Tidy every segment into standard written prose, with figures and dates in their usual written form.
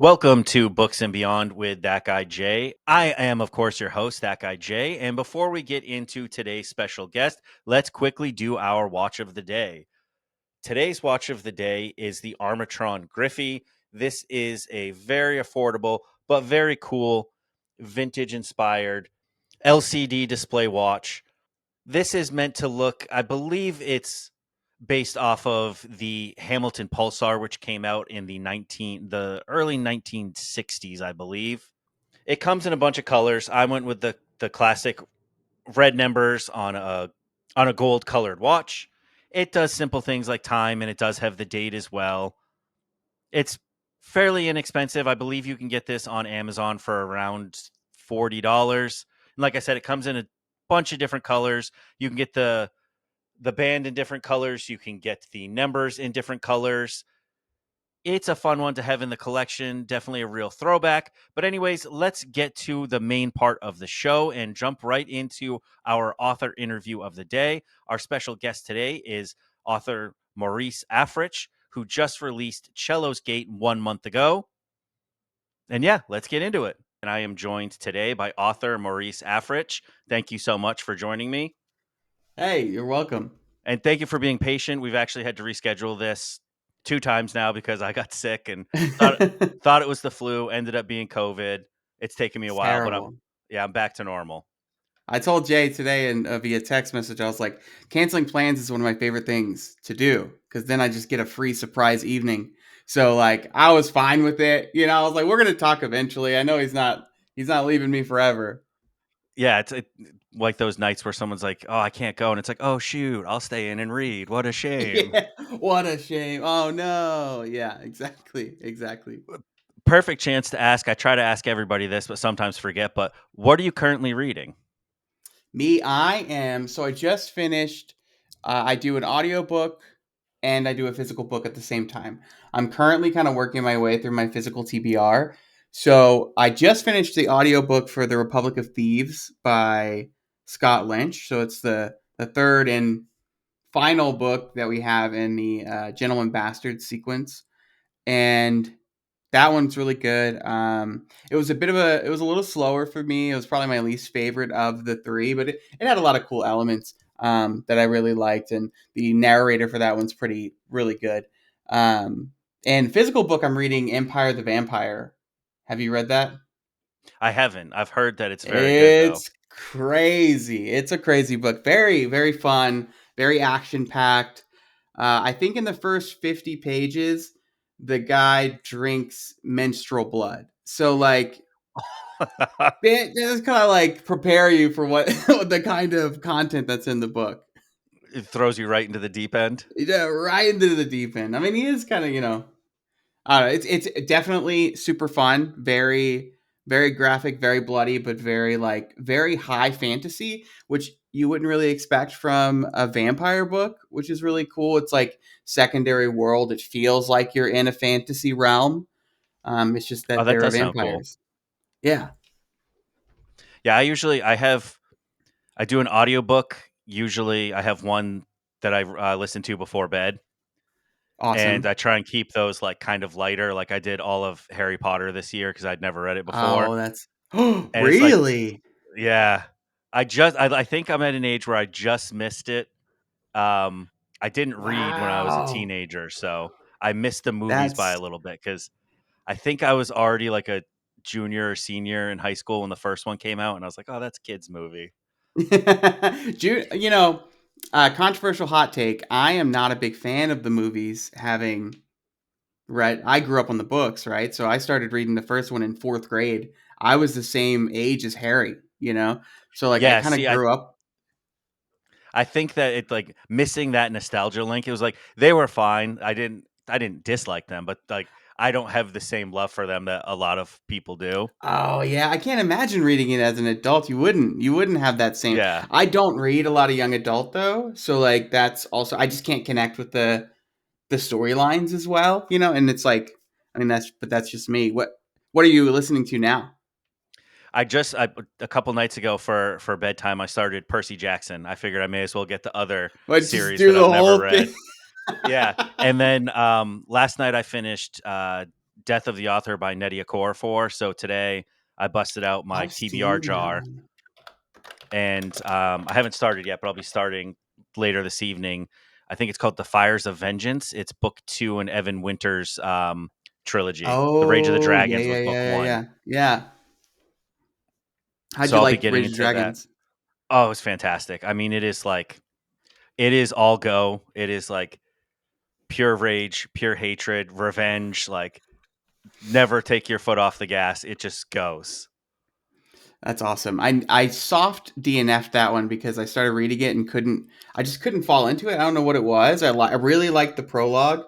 Welcome to Books and Beyond with That Guy Jay. I am, of course, your host, That Guy Jay. And before we get into today's special guest, let's quickly do our watch of the day. Today's watch of the day is the Armatron Griffey. This is a very affordable but very cool, vintage inspired LCD display watch. This is meant to look, I believe it's based off of the Hamilton Pulsar, which came out in the early 1960s, I believe. It comes in a bunch of colors. I went with the classic red numbers on a gold colored watch. It does simple things like time, and it does have the date as well. It's fairly inexpensive. I believe you can get this on Amazon for around $40. And like I said, it comes in a bunch of different colors. You can get the band in different colors. You can get the numbers in different colors. It's a fun one to have in the collection. Definitely a real throwback. But, anyways, let's get to the main part of the show and jump right into our author interview of the day. Our special guest today is author Maurice Africh, who just released Cellos Gate 1 month ago. And yeah, let's get into it. And I am joined today by author Maurice Africh. Thank you so much for joining me. Hey, you're welcome. And thank you for being patient. We've actually had to reschedule this 2 times now because I got sick and thought it was the flu, ended up being COVID. It's taken me a It's while, but terrible. I'm back to normal. I told Jay today and via text message, I was like, canceling plans is one of my favorite things to do because then I just get a free surprise evening. So like, I was fine with it. I was like, we're gonna talk eventually. I know he's not leaving me forever. Yeah, it's like those nights where someone's like, "Oh, I can't go," and it's like, "Oh shoot, I'll stay in and read. What a shame." Yeah, what a shame. Oh no. Yeah, exactly. Perfect chance to ask. I try to ask everybody this, but sometimes forget. But what are you currently reading? Me, I am. So I just finished. I do an audiobook and I do a physical book at the same time. I'm currently kind of working my way through my physical TBR. So I just finished the audiobook for The Republic of Thieves by Scott Lynch. So it's the third and final book that we have in the Gentleman Bastard sequence. And that one's really good. It was a little slower for me. It was probably my least favorite of the three, but it had a lot of cool elements that I really liked, and the narrator for that one's really good. Um, and physical book, I'm reading Empire the Vampire. Have you read that? I haven't. I've heard that it's very good though. It's crazy. It's a crazy book. Very, very fun. Very action packed. I think in the first 50 pages, the guy drinks menstrual blood. So like just kind of like prepare you for what the kind of content that's in the book. It throws you right into the deep end. Yeah, right into the deep end. I mean, he is kind of I don't know. It's definitely super fun. Very graphic, very bloody, but very high fantasy, which you wouldn't really expect from a vampire book, which is really cool. It's like secondary world. It feels like you're in a fantasy realm. It's just Oh, that that there are does sound cool. vampires. Yeah, Yeah, I do an audiobook. Usually I have one that I listen to before bed, and awesome. I try and keep those like kind of lighter. Like I did all of Harry Potter this year because I'd never read it before, Oh, that's and it's like, really. yeah, I think I'm at an age where I just missed it. Um, I didn't read when I was a Wow. teenager, so I missed the movies by That's a little bit because I think I was already like a junior or senior in high school when the first one came out, and I was like, "Oh, that's a kids movie." You controversial hot take. I am not a big fan of the movies having read. I grew up on the books, right? So I started reading the first one in fourth grade. I was the same age as Harry. So like I Yeah, kind of see, I grew up. I think that it like missing that nostalgia link. It was like they were fine. I didn't dislike them, but like I don't have the same love for them that a lot of people do. Oh yeah, I can't imagine reading it as an adult. You wouldn't have that same. Yeah. I don't read a lot of young adult though, so like that's also I just can't connect with the storylines as well. And it's like, I mean, that's just me. What are you listening to now? A couple nights ago for bedtime I started Percy Jackson. I figured I may as well get the other What, just series do that the I've never whole thing? read. Yeah. And then last night I finished Death of the Author by Nnedi Okorafor. So today I busted out my I've TBR seen that jar, one. and I haven't started yet, but I'll be starting later this evening. I think it's called The Fires of Vengeance. It's book 2 in Evan Winter's trilogy. The Rage of the Oh, yeah, Dragons yeah, was yeah, book yeah, 1. yeah. Yeah. How'd So you I'll be like getting Rage of into that. Dragons? Oh, it's fantastic. I mean, it is all go. It is like pure rage, pure hatred, revenge, like never take your foot off the gas. It just goes. That's awesome. I soft DNF'd that one because I started reading it and I just couldn't fall into it. I don't know what it was. I really liked the prologue.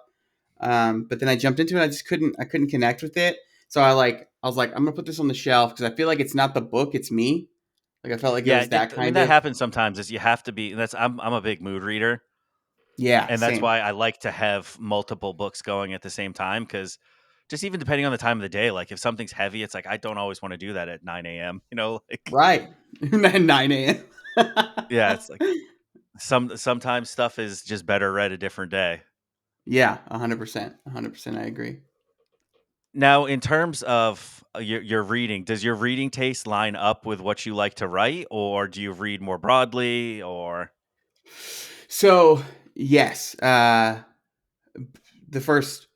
But then I jumped into it. I couldn't connect with it. So I was like, I'm gonna put this on the shelf because I feel like it's not the book, it's me. Like I felt like it Yeah, was that I mean kind that of. happens sometimes is you have to be that's I'm a big mood reader, Yeah, and that's same. why I like to have multiple books going at the same time cuz just even depending on the time of the day, like if something's heavy, it's like I don't always want to do that at 9 a.m. Like Right. 9 a.m. yeah, it's like sometimes stuff is just better read a different day. Yeah, 100%. 100%. I agree. Now, in terms of your reading, does your reading taste line up with what you like to write, or do you read more broadly? Or So yes, the first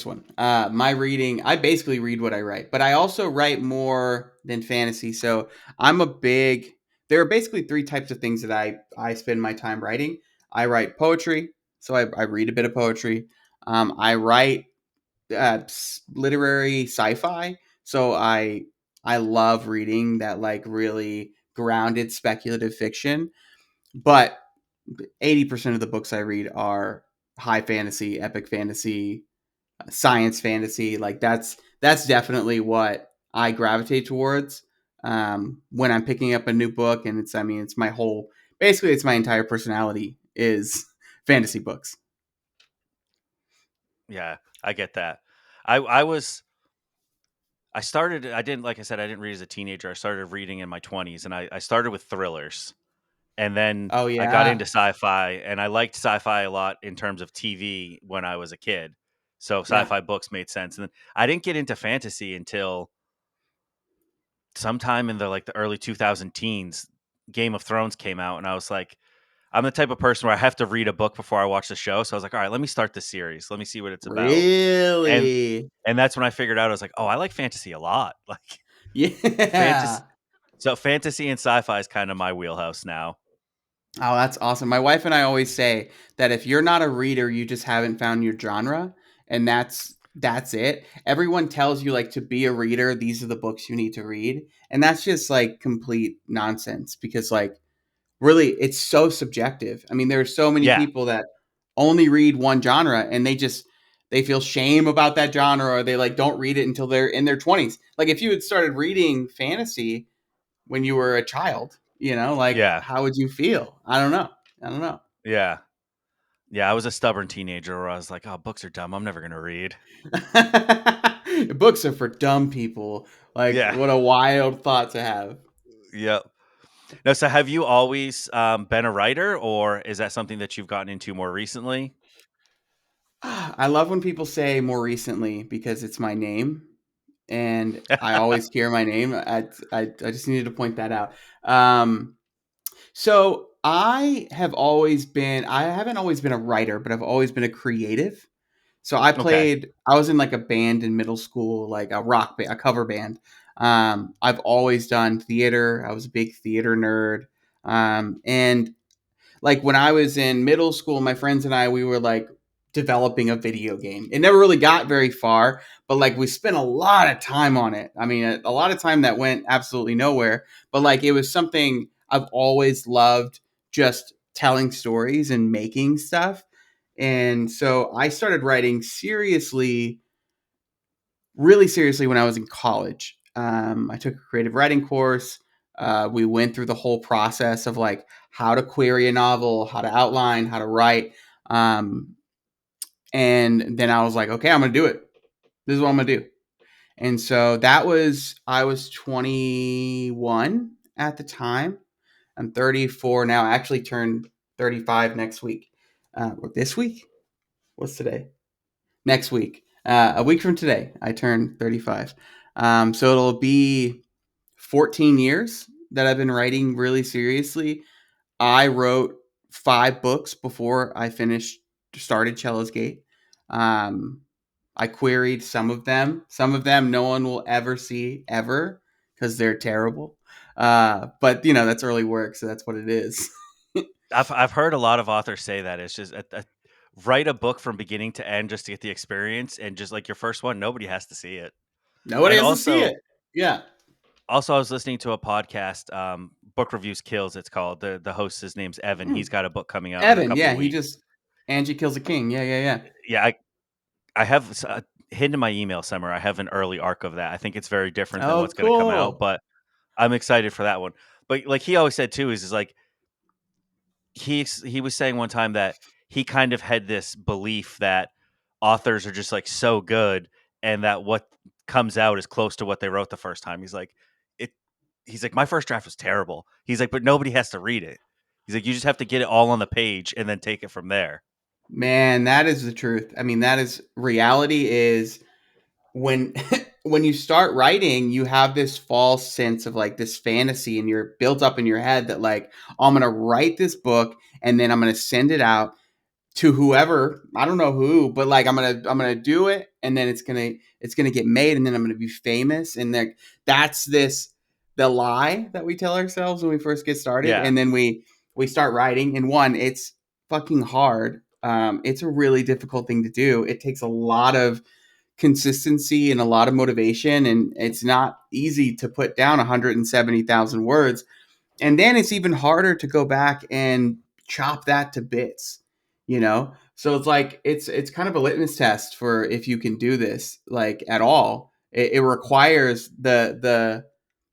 one. My reading, I basically read what I write, but I also write more than fantasy. So I'm a big. There are basically three types of things that I spend my time writing. I write poetry, so I read a bit of poetry. I write literary sci-fi, so I love reading that like really grounded speculative fiction. But 80% of the books I read are high fantasy, epic fantasy, science fantasy. Like that's definitely what I gravitate towards when I'm picking up a new book. And it's I mean it's my whole basically it's my entire personality is fantasy books. yeah, I get that. I was I started I didn't like I said I didn't read as a teenager. I started reading in my 20s, and I started with thrillers, and then Oh I got yeah, into sci-fi, and I liked sci-fi a lot in terms of TV when I was a kid. So yeah, sci-fi books made sense, and then I didn't get into fantasy until sometime in the early 2000 teens. Game of Thrones came out, and I was like, I'm the type of person where I have to read a book before I watch the show. So I was like, all right, let me start the series. Let me see what it's about. And really, and that's when I figured out I was like, oh, I like fantasy a lot. Like fantasy. yeah. So fantasy and sci-fi is kind of my wheelhouse now. Oh, that's awesome. My wife and I always say that if you're not a reader, you just haven't found your genre, and that's it. Everyone tells you like to be a reader, these are the books you need to read, and that's just like complete nonsense because like really it's so subjective. I mean, there are so many Yeah, people that only read one genre and they feel shame about that genre or they like don't read it until they're in their 20s. Like if you had started reading fantasy when you were a child, like yeah, how would you feel? I don't know. I don't know. yeah, yeah. I was a stubborn teenager where I was like, oh, books are dumb. I'm never gonna read. Books are for dumb people. Like Yeah, what a wild thought to have. yep. No, so have you always been a writer, or is that something that you've gotten into more recently? I love when people say more recently because it's my name and I always hear my name. I just needed to point that out. So I haven't always been a writer, but I've always been a creative. So Okay. I was in like a band in middle school, like a rock band, a cover band. I've always done theater. I was a big theater nerd. And like when I was in middle school, my friends and I, we were like developing a video game. It never really got very far, but like we spent a lot of time on it. I mean, a lot of time that went absolutely nowhere, but like it was something I've always loved just telling stories and making stuff. And so I started writing seriously, really seriously when I was in college. I took a creative writing course. We went through the whole process of like how to query a novel, how to outline, how to write. Um, and then I was like, okay, I'm going to do it. This is what I'm going to do. And so I was 21 at the time. I'm 34 now. I actually turned 35 next week. Or this week? What's today? Next week. A week from today, I turn 35. So it'll be 14 years that I've been writing really seriously. I wrote 5 books before I started Cellos Gate. Um, I queried some of them. Some of them no one will ever see ever because they're terrible. But that's early work, so that's what it is. I've heard a lot of authors say that it's just write a book from beginning to end just to get the experience, and just like your first one, nobody has to see it. Nobody And has to see it. Yeah. also, I was listening to a podcast, Book Reviews Kills. It's called. The host, his name's Evan. Hmm. He's got a book coming out in a Evan, couple yeah, of he weeks. just Angie Kills a King. Yeah, yeah, yeah. Yeah, I have hidden in my email somewhere. I have an early arc of that. I think it's very different than Oh, what's going to come out, cool. but I'm excited for that one. But like he always said too, is like he was saying one time that he kind of had this belief that authors are just like so good, and that what comes out is close to what they wrote the first time. It he's like, my first draft was terrible. He's like, but nobody has to read it. He's like, you just have to get it all on the page and then take it from there. Man, that is the truth. I mean, that is reality is when when you start writing, you have this false sense of like this fantasy and you're built up in your head that like, oh, I'm going to write this book and then I'm going to send it out to whoever, I don't know who, but like I'm gonna do it and then it's gonna get made and then I'm gonna be famous. And like that's the lie that we tell ourselves when we first get started. Yeah, And then we start writing, and one, it's fucking hard. It's a really difficult thing to do. It takes a lot of consistency and a lot of motivation, and it's not easy to put down 170,000 words. And then it's even harder to go back and chop that to bits. So it's like it's kind of a litmus test for if you can do this like at all. It requires the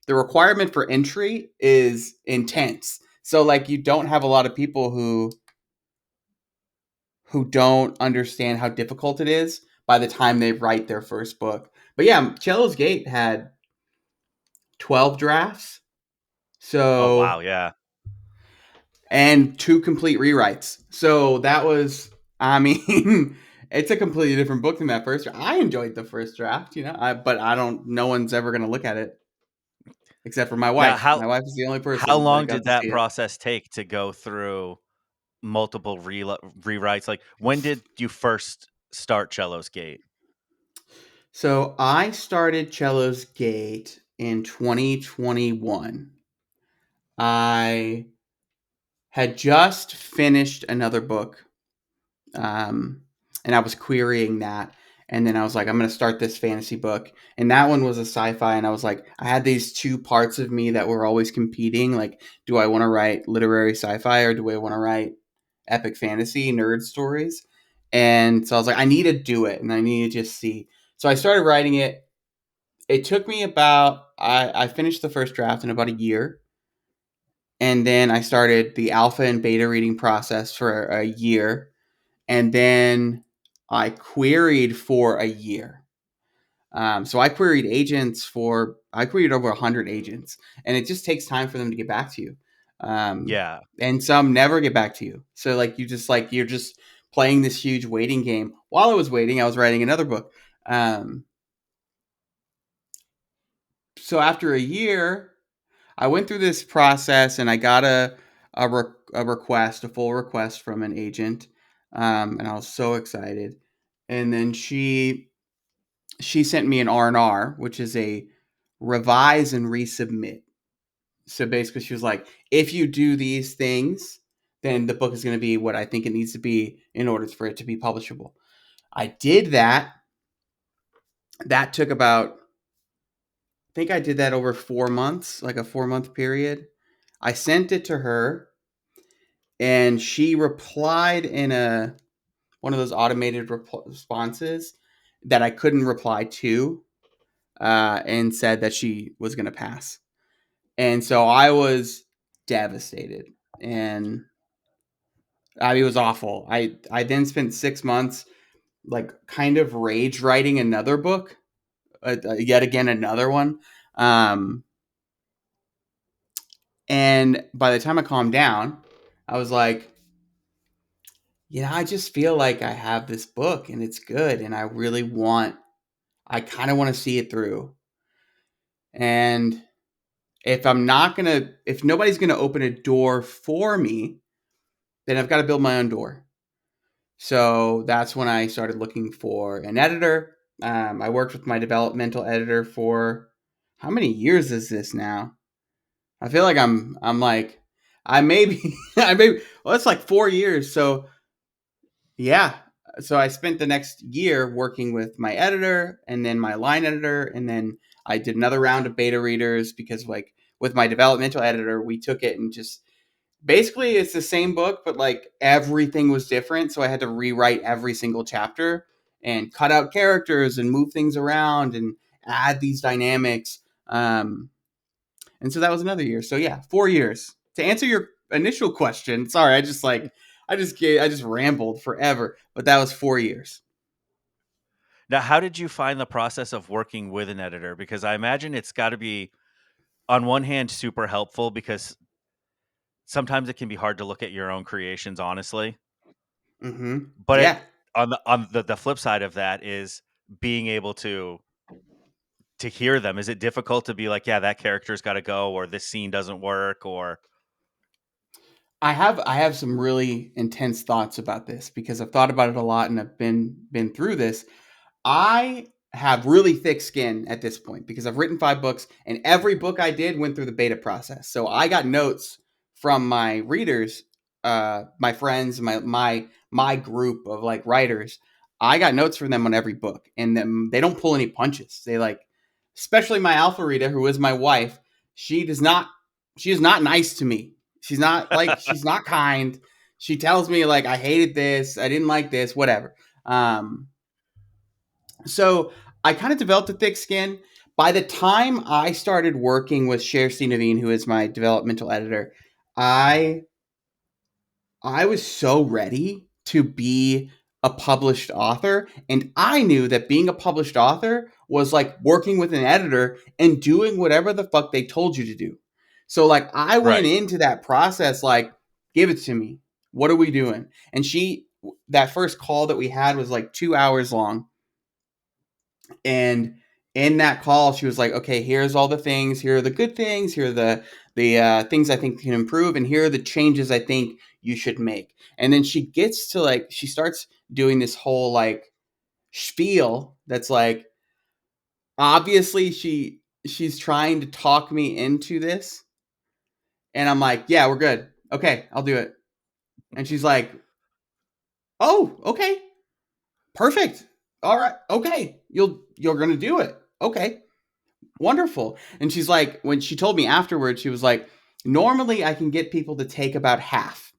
requirement for entry is intense. So like you don't have a lot of people who don't understand how difficult it is by the time they write their first book. But yeah, Cello's Gate had 12 drafts. oh wow, So yeah. and 2 complete rewrites. So that was, I mean, it's a completely different book than that first. I enjoyed the first draft, but I don't. No one's ever gonna look at it except for my Now wife. how My wife is the only how person that long got did to that see it. process take to go through multiple rewrites? Like, when did you first start Cello's Gate? So I started Cello's Gate in 2021. I had just finished another book, um, and I was querying that. And then I was like, I'm going to start this fantasy book. And that one was a sci-fi. And I was like, I had these two parts of me that were always competing. Like, do I want to write literary sci-fi or do I want to write epic fantasy nerd stories? And so I was like, I need to do it and I need to just see. So I started writing it. It took me I finished the first draft in about a year. And then I started the alpha and beta reading process for a year, and then I queried for a year. So I queried over 100 agents, and it just takes time for them to get back to you. Yeah. And some never get back to you. So you're just playing this huge waiting game. While I was waiting, I was writing another book. Um, so after a year, I went through this process and I got a full request from an agent, and I was so excited. And then she sent me an R&R, which is a revise and resubmit. So basically, she was like, if you do these things, then the book is going to be what I think it needs to be in order for it to be publishable. I did that. That took about, I think I did that over 4 months, like a 4 month period. I sent it to her, and she replied in a one of those automated responses that I couldn't reply to, and said that she was going to pass. And so I was devastated, and I mean, it was awful. I then spent 6 months like kind of rage writing another book, yet again another one. Um, and by the time I calmed down, I was like, I just feel like I have this book and it's good, and I kind of want to see it through. And if nobody's gonna open a door for me, then I've got to build my own door. So that's when I started looking for an editor. I worked with my developmental editor for how many years is this now? I feel like I'm like I maybe I maybe well it's like 4 years. So yeah. So I spent the next year working with my editor and then my line editor, and then I did another round of beta readers because like with my developmental editor, we took it and just basically it's the same book, but like everything was different. So I had to rewrite every single chapter and cut out characters and move things around and add these dynamics. And so that was another year. So yeah, 4 years. To answer your initial question, sorry, I just rambled forever, but that was 4 years. Now, how did you find the process of working with an editor? Because I imagine it's got to be, on one hand, super helpful because sometimes it can be hard to look at your own creations honestly. But it, Yeah. on the flip side of that is being able to hear them. Is it difficult to be like, yeah, that character's got to go, or this scene doesn't work, or I have some really intense thoughts about this because I've thought about it a lot and I've been through this. I have really thick skin at this point because I've written 5 books and every book I did went through the beta process. So I got notes from my readers, my friends, my group of like writers. I got notes from them on every book, and then they don't pull any punches. They like, especially my alpha reader, who is my wife. She does not. She is not nice to me. She's not kind. She tells me like I hated this, I didn't like this, whatever. Um, so I kind of developed a thick skin. By the time I started working with Shersti Naveen, who is my developmental editor, I I was so ready to be a published author. And I knew that being a published author was like working with an editor and doing whatever the fuck they told you to do. So, like, I went right? into that process like, give it to me. What are we doing? And that first call that we had was like 2 hours long. And in that call, she was like, "Okay, here's all the things. Here are the good things. Here are the things I think can improve, and here are the changes I think you should make." And then she starts doing this whole like spiel that's like obviously she's trying to talk me into this, and I'm like, "Yeah, we're good. Okay, I'll do it." And she's like, "Oh, okay, perfect. All right, okay, you're gonna do it. Okay." Wonderful. And she's like, when she told me afterwards, she was like, normally I can get people to take about half.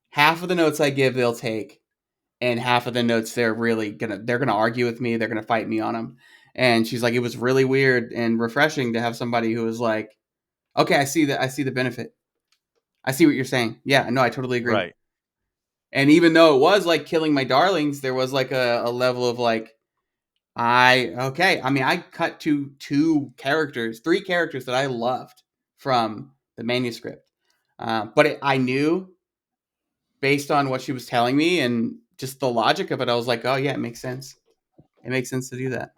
Half of the notes I give, they'll take, and half of the notes they're gonna argue with me, they're gonna fight me on them. And she's like, it was really weird and refreshing to have somebody who was like, okay, I see the benefit. I see what you're saying. Yeah, no, I totally agree. Right. And even though it was like killing my darlings, there was like a level of like, I mean, I cut to three characters that I loved from the manuscript, I knew based on what she was telling me and just the logic of it, I was like, oh yeah, it makes sense. It makes sense to do that.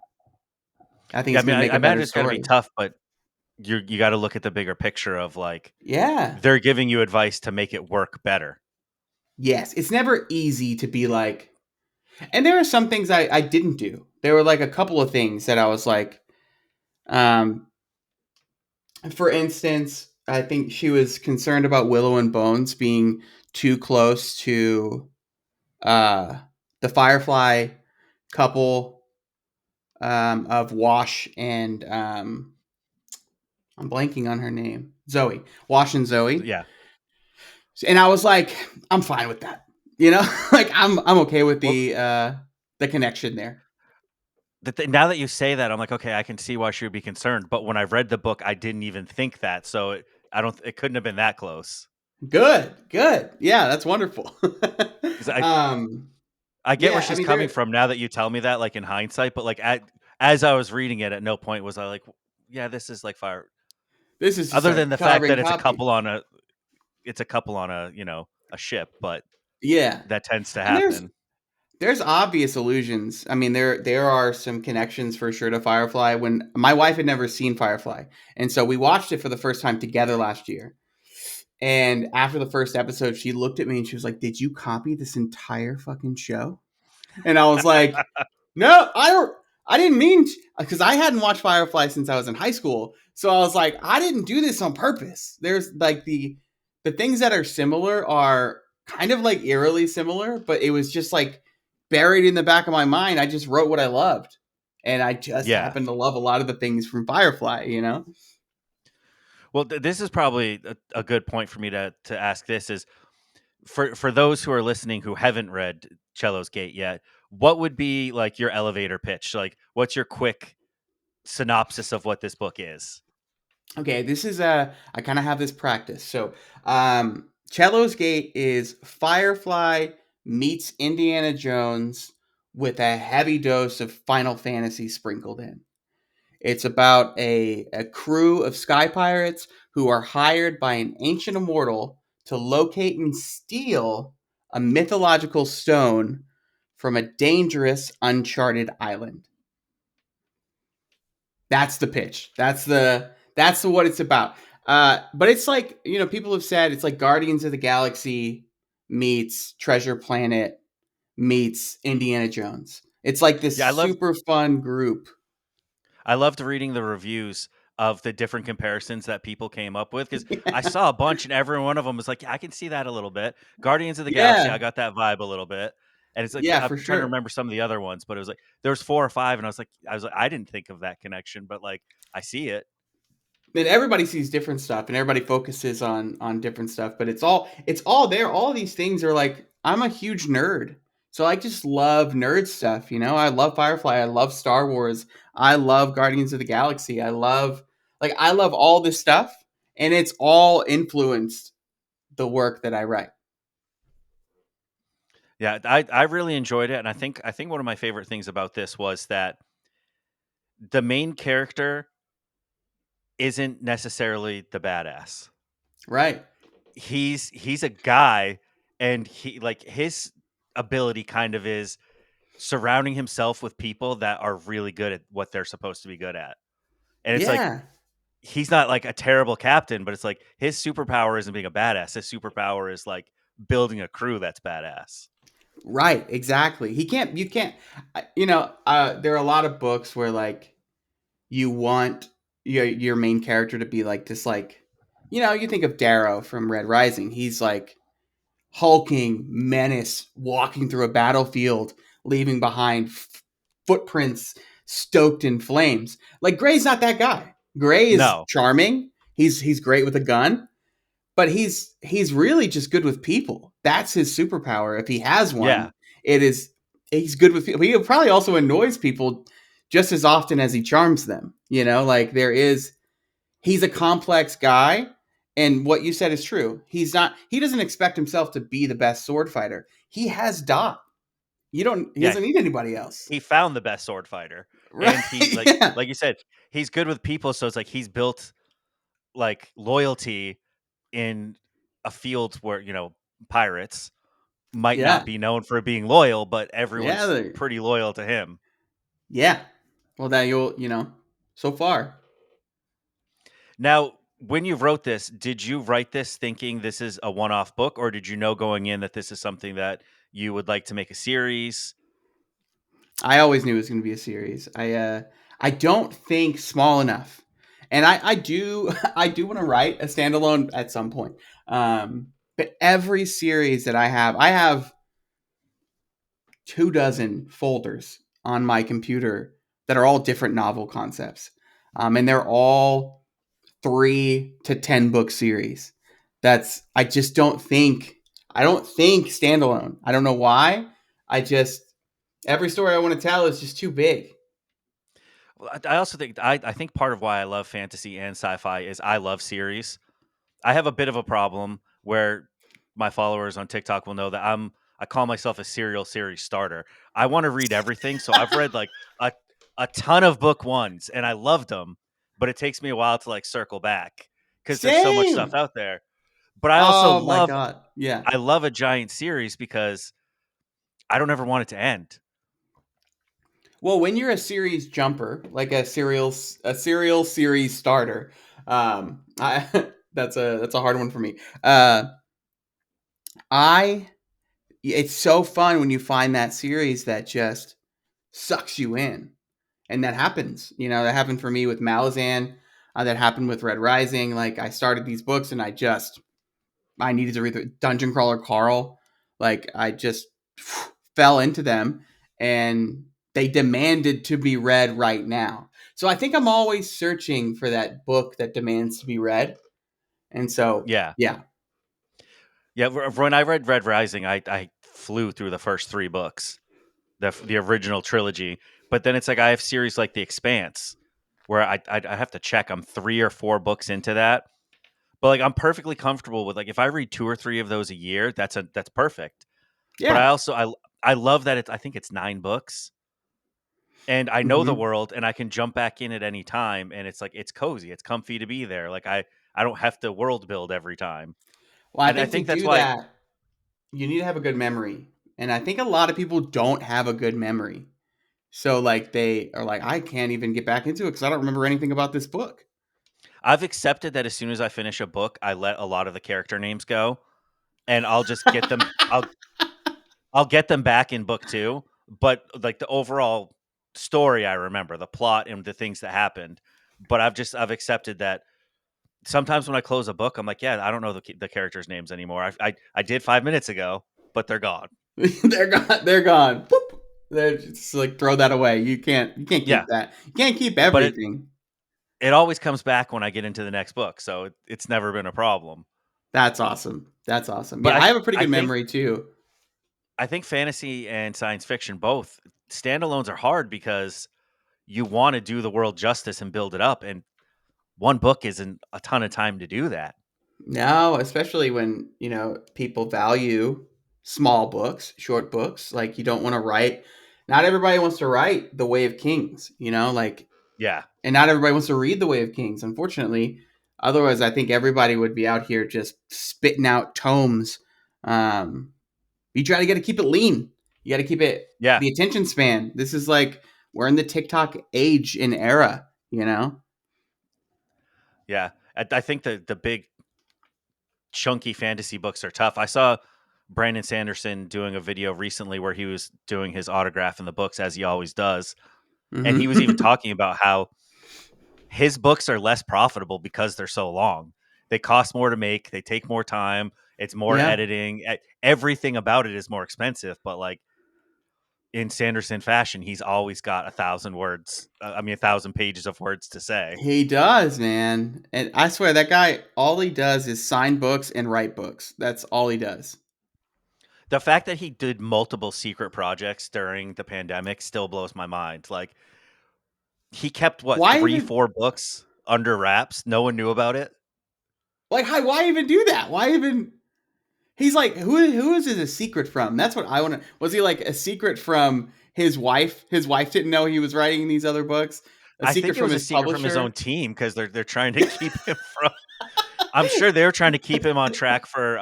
I think Yeah, I it's mean, going to make I a better imagine it's got to be story. tough, but you got to look at the bigger picture of like Yeah. they're giving you advice to make it work better. Yes, it's never easy to be like, and there are some things I didn't do. There were like a couple of things that I was like, um, for instance, I think she was concerned about Willow and Bones being too close to uh, the Firefly couple of Wash and I'm blanking on her name, Zoe. Wash and Zoe. Yeah. And I was like, I'm fine with that. You know, like I'm okay with Well, the connection there. now that you say that, I'm like, okay, I can see why she would be concerned. But when I read the book, I didn't even think that. So I don't. It couldn't have been that close. Good, good. Yeah, that's wonderful. Because I um, I get where yeah, I she's mean, coming from now that you tell me that, like in hindsight. But like as I was reading it, at no point was I like, yeah, this is like fire. this is just Other a than the fact carbon that copy. it's a couple on a a ship. But Yeah. that tends to And there's happen. there's obvious allusions. I mean, there are some connections for sure to Firefly. When my wife had never seen Firefly, and so we watched it for the first time together last year. And after the first episode, she looked at me and she was like, "Did you copy this entire fucking show?" And I was like, "No, I don't. I didn't mean because I hadn't watched Firefly since I was in high school. So I was like, I didn't do this on purpose. There's like the things that are similar are kind of like eerily similar, but it was just like buried in the back of my mind. I just wrote what I loved, and I just Yeah. happened to love a lot of the things from Firefly. You know? Well, this is probably a good point for me to ask this is for those who are listening who haven't read Cello's Gate yet, what would be like your elevator pitch? Like, what's your quick synopsis of what this book is? Okay, this is I kind of have this practice. So, Cello's Gate is Firefly meets Indiana Jones with a heavy dose of Final Fantasy sprinkled in. It's about a crew of sky pirates who are hired by an ancient immortal to locate and steal a mythological stone from a dangerous, uncharted island. That's the pitch. That's what it's about. But it's like, people have said it's like Guardians of the Galaxy meets Treasure Planet meets Indiana Jones. It's like this Yeah, super fun group. I loved reading the reviews of the different comparisons that people came up with because I saw a bunch and every one of them was like, yeah, I can see that a little bit. Guardians of the Galaxy, I Yeah, got that vibe a little bit. And it's like yeah, I'm for trying to sure. remember some of the other ones, but it was like there was 4 or 5, and I was like, I didn't think of that connection, but like I see it. And everybody sees different stuff and everybody focuses on different stuff, but it's all there. All these things are like, I'm a huge nerd, so I just love nerd stuff. I love Firefly, I love Star Wars, I love Guardians of the Galaxy, I love all this stuff, and it's all influenced the work that I write. Yeah, I really enjoyed it, and I think one of my favorite things about this was that the main character isn't necessarily the badass. Right. He's a guy, and he like his ability kind of is surrounding himself with people that are really good at what they're supposed to be good at. And it's like Yeah. he's not like a terrible captain, but it's like his superpower isn't being a badass. His superpower is like building a crew that's badass. Right, exactly. You can't, there are a lot of books where like you want your main character to be like this, like, you think of Darrow from Red Rising. He's like hulking menace walking through a battlefield, leaving behind footprints stoked in flames. Like, Gray's not that guy. Gray is No. charming. He's great with a gun, but he's really just good with people. That's his superpower. If he has Yeah. one, it is he's good with people. He probably also annoys people just as often as he charms them. Like, he's a complex guy, and what you said is true. He doesn't expect himself to be the best sword fighter. He has Dot. He Yeah. doesn't need anybody else. He found the best sword fighter. Right. And he Yeah. like you said, he's good with people, so it's like he's built like loyalty in a field where, pirates might not Yeah. be known for being loyal, but Yeah. everyone's pretty loyal to him. Yeah. Well, that so far. Now, when you wrote this, did you write this thinking this is a one-off book, or did you know going in that this is something that you would like to make a series? I always knew it was going to be a series. I don't think small enough, and I do I do want to write a standalone at some point. But every series that I have 2 dozen folders on my computer that are all different novel concepts, and they're all 3 to 10 book series. I don't think standalone. I don't know why. I just Every story I want to tell is just too big. Well, I also think I think part of why I love fantasy and sci-fi is I love series. I have a bit of a problem where my followers on TikTok will know that I call myself a serial series starter. I want to read everything, so I've read like a a ton of book ones and I loved them, but it takes me a while to like circle back because there's so much stuff Same. out there. But I also Oh my love god. Yeah. I love a giant series because I don't ever want it to end. Well, when you're a series jumper, like a serial series starter, I that's a hard one for me. I It's so fun when you find that series that just sucks you in, and that happens. That happened for me with Malazan. That happened with Red Rising. Like I started these books and I needed to read the Dungeon Crawler Carl. Like I just fell into them, and they demanded to be read right now. So I think I'm always searching for that book that demands to be read. And so, Yeah. yeah. Yeah, when I read Red Rising, I flew through the first 3 books, the original trilogy, but then it's like I have series like The Expanse where I have to check I'm 3 or 4 books into that. But, like, I'm perfectly comfortable with, like, if I read 2 or 3 of those a year, that's perfect. But Yeah. I love that I think it's 9 books, and I know the Hmm. world, and I can jump back in at any time, and it's like it's cozy, it's comfy to be there. Like, I don't have to world build every time. Well, I And I think to think that's do why that, you need to have a good memory. And I think a lot of people don't have a good memory. So, like, they are like, I can't even get back into it because I don't remember anything about this book. I've accepted that as soon as I finish a book, I let a lot of the character names go, and I'll just get them. I'll get them back in book 2, but like the overall story, I remember the plot and the things that happened. But I've accepted that sometimes when I close a book, I'm like, yeah, I don't know the characters' names anymore. I did 5 minutes ago, but they're gone. They're gone. They're gone. Boop. They're just like throw that away. You can't Yeah, keep that. You can't keep but everything. it always comes back when I get into the next book, so it's never been a problem. That's awesome. That's awesome. But Yeah, I have a pretty I good think memory too. I think fantasy and science fiction both standalones are hard because you want to do the world justice and build it up, and one book isn't a ton of time to do that. No, especially when, people value small books, short books. Like you don't want to write. Not everybody wants to write The Way of Kings, like, Yeah, and not everybody wants to read The Way of Kings, unfortunately. Otherwise, I think everybody would be out here just spitting out tomes. Um, you try to keep it lean. You got to keep it yeah, the attention span. This is like we're in the TikTok age and era. yeah. I think the big chunky fantasy books are tough. I saw Brandon Sanderson doing a video recently where he was doing his autograph in the books as he always does, and he was even Hmm. talking about how his books are less profitable because they're so long. They cost more to make, they take more time, it's more Yeah, editing. Everything about it is more expensive, but like in Sanderson fashion, he's always got 1,000 words. I mean, 1,000 pages of words to say. he does, man. And I swear that guy, all he does is sign books and write books. That's all he does. The fact that he did multiple secret projects during the pandemic still blows my mind. Like he kept what Why three, even 4 books under wraps. No one knew about it. like why even do that? Why even He's like, who is it a secret from? That's what I want to. Was he like a secret from his wife? His wife didn't know he was writing these other books. A I secret think it from was a his secret from his own publisher. team because they're trying to keep him from. I'm sure they're trying to keep him on track for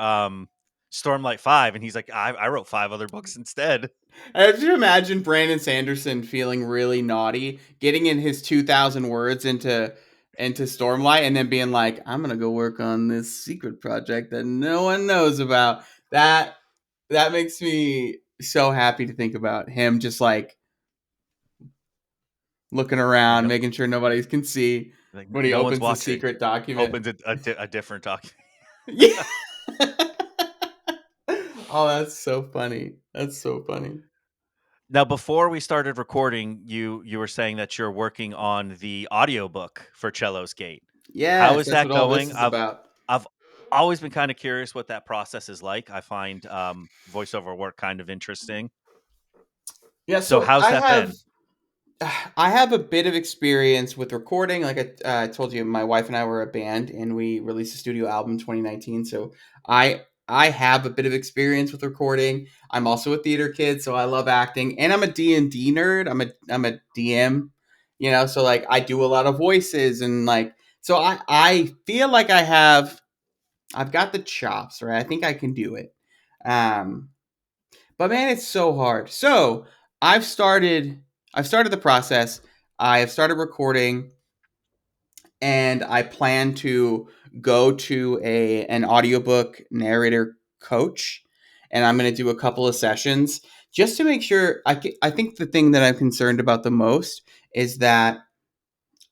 Stormlight 5, and he's like, I wrote 5 other books instead. Could you imagine Brandon Sanderson feeling really naughty, getting in his 2,000 words into Stormlight, and then being like, "I'm gonna go work on this secret project that no one knows about." That makes me so happy to think about him just like looking Like around, no, making sure nobody can see when he no one's opens the watching. secret document. Opens a different document. Yeah. Oh, that's so funny. That's so funny. Now, before we started recording, you were saying that you're working on the audiobook for Cellos Gate. How Yes, is that's that what all this going? is about. I've always been kind of curious what that process is like. I find voiceover work kind of interesting. Yeah, So, so how's I that have been? I have a bit of experience with recording. Like I told you, my wife and I were a band, and we released a studio album in 2019. So I have a bit of experience with recording. I'm also a theater kid, so I love acting, and I'm a D&D nerd. I'm a DM, So like I do a lot of voices, and like so I feel like I have I've got the chops, right? I think I can do it. Um, but man, it's so hard. So I've started. I've started the process. I have started recording, and I plan to go to a an audiobook narrator coach, and I'm going to do a couple of sessions just to make sure. I think the thing that I'm concerned about the most is that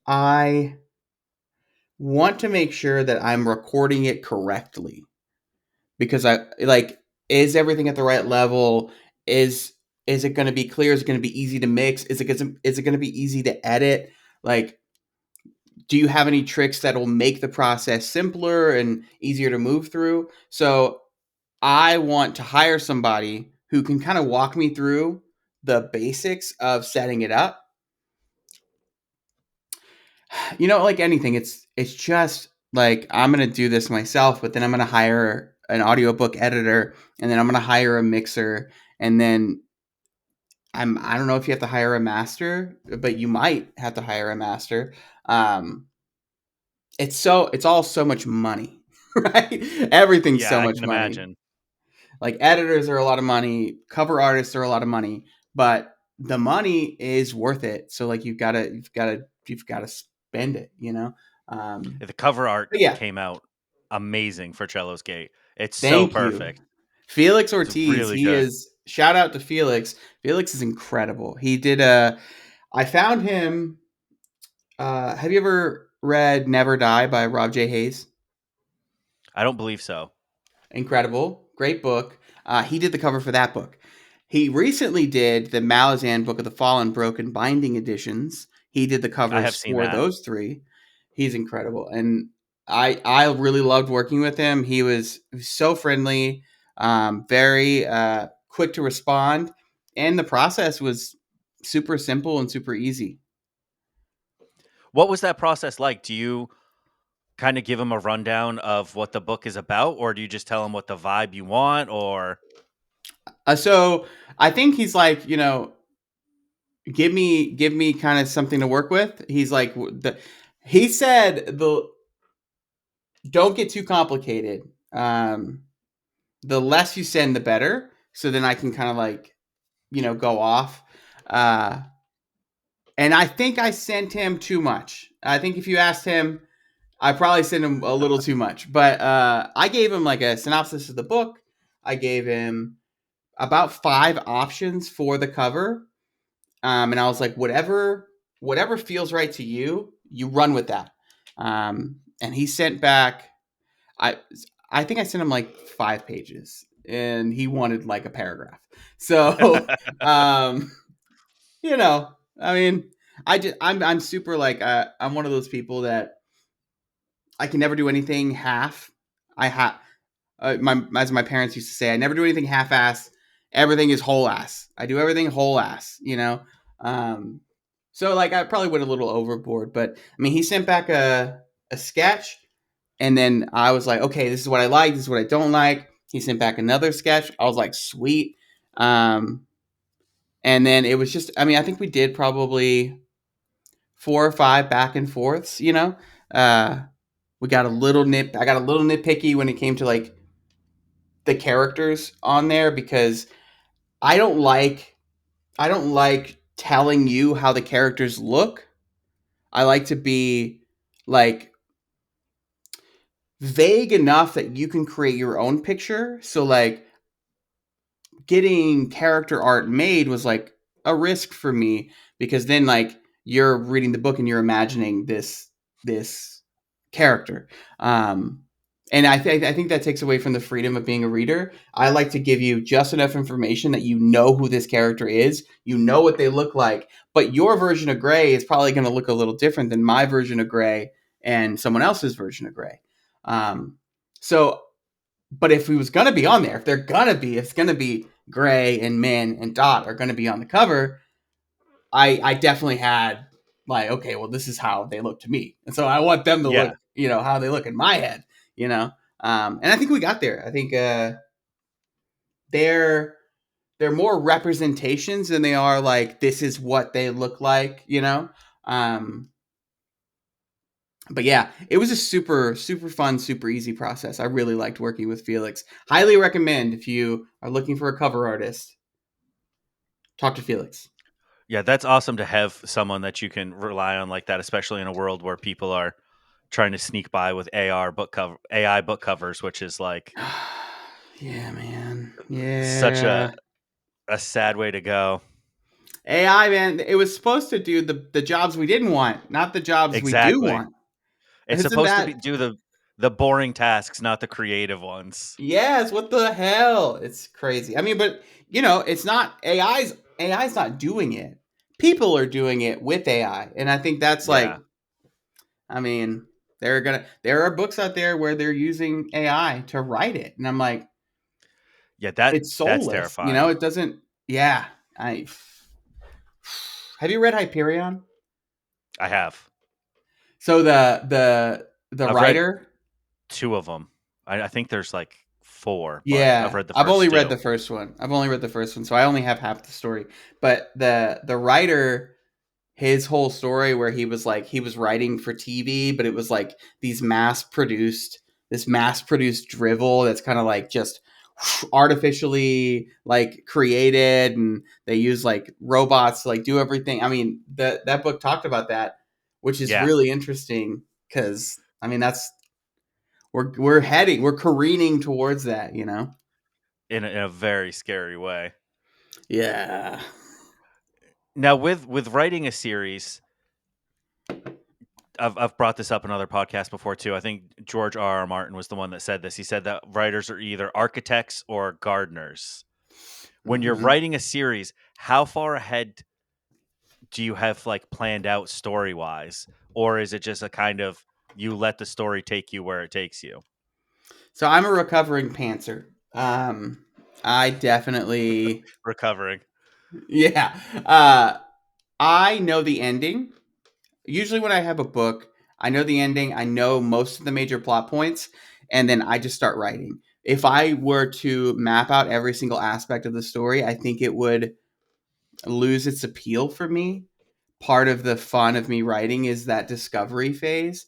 I want to make sure that I'm recording it correctly, because I like, is everything at the right level? Is it going to be clear? Is it going to be easy to mix? Is it going to be easy to edit? Like, do you have any tricks that will make the process simpler and easier to move through? So I want to hire somebody who can kind of walk me through the basics of setting it up. Like anything, it's just like, I'm going to do this myself, but then I'm going to hire an audiobook editor, and then I'm going to hire a mixer, and then I don't know if you have to hire a master, but you might have to hire a master. Um it's all so much money, right? Everything's Yeah, so I much can money. imagine. Like, editors are a lot of money, cover artists are a lot of money, but the money is worth it. So like, you've got to spend it. The cover art But yeah, came out amazing for Cellos Gate. It's so thank you. perfect. Felix It's Ortiz, really he good. is shout out to Felix. Felix is incredible. He did a I found him. Have you ever read Never Die by Rob J. Hayes? I don't believe so. Incredible, great book. He did the cover for that book. He recently did the Malazan Book of the Fallen Broken Binding editions. He did the I covers have seen for that. those three. He's incredible, and I really loved working with him. He was so friendly, very quick to respond, and the process was super simple and super easy. What was that process like? Do you kind of give them a rundown of what the book is about, or do you just tell them what the vibe you want? Or So I think he's like, give me kind of something to work with. He's like, he said, the don't get too complicated. Um, the less you send, the better. So then I can kind of like, go off. Uh, and I think I sent him too much. I think if you asked him, I probably sent him a little too much. But I gave him like a synopsis of the book. I gave him about 5 options for the cover. And I was like, whatever feels right to you, you run with that. And he sent back, I I think I sent him like 5 pages, and he wanted like a paragraph. So, um, you know, I mean, I'm super like, I'm one of those people that I can never do anything half. I have my as my parents used to say, I never do anything half ass. Everything is whole ass. I do everything whole ass. Um, so like, I probably went a little overboard, but I mean, he sent back a sketch, and then I was like, okay, this is what I like, this is what I don't like. He sent back another sketch. I was like, sweet. Um, and then it was just, I mean, I think we did probably 4 or 5 back and forths. Uh, we got a little I got a little nitpicky when it came to like the characters on there, because I don't like I don't like telling you how the characters look. I like to be like vague enough that you can create your own picture. So like, getting character art made was like a risk for me, because then like, you're reading the book and you're imagining this character. um and I think that takes away from the freedom of being a reader. I like to give you just enough information that you know who this character is, you know what they look like, but your version of Gray is probably going to look a little different than my version of Gray and someone else's version of Gray. So but if he was gonna be on there, if it's gonna be Gray and Min and Dot are gonna be on the cover, I definitely had like, okay, well, this is how they look to me, and so I want them to yeah, look, how they look in my head, you know. And I think we got there. I think they're they're more representations than they are like, this is what they look like. Um, But yeah, it was a super fun, super easy process. I really liked working with Felix. Highly recommend if you are looking for a cover artist, talk to Felix. Yeah, that's awesome to have someone that you can rely on like that, especially in a world where people are trying to sneak by with AI book covers, which is like Yeah, man. such Yeah. a sad way to go. AI, man, it was supposed to do the jobs we didn't want, not the jobs we do Exactly. want. It's Isn't supposed to that be do the boring tasks, not the creative ones. yes, what the hell? It's crazy. I mean, but it's not AI's not doing it. People are doing it with AI. And I think that's Yeah. like I mean, there are books out there where they're using AI to write it. And I'm like, Yeah, it's that's soulless. terrifying. It doesn't yeah. I Have you read Hyperion? I have. So the I've read writer, 2 of them. I think there's like 4, but I've yeah, read the I've only first read 2. the first one. I've only read the first one, so I only have half the story. But the writer, his whole story where he was writing for TV, but it was like this mass produced drivel that's kind of like just artificially like created, and they use like robots to like do everything. I mean, that book talked about that, which is Yeah, really interesting because I mean that's we're careening towards that. in a very scary way. Yeah. Now with writing a series, I've brought this up in other podcasts before too. I think George R. R. Martin was the one that said this. He said that writers are either architects or gardeners. When you're Hmm. writing a series, how far ahead do you have like planned out story wise, or is it just a kind of you let the story take you where it takes you? So I'm a recovering pantser. I definitely, Recovering. yeah. I know the ending. Usually, when I have a book, I know the ending. I know most of the major plot points, and then I just start writing. If I were to map out every single aspect of the story, I think it would lose its appeal for me. Part of the fun of me writing is that discovery phase.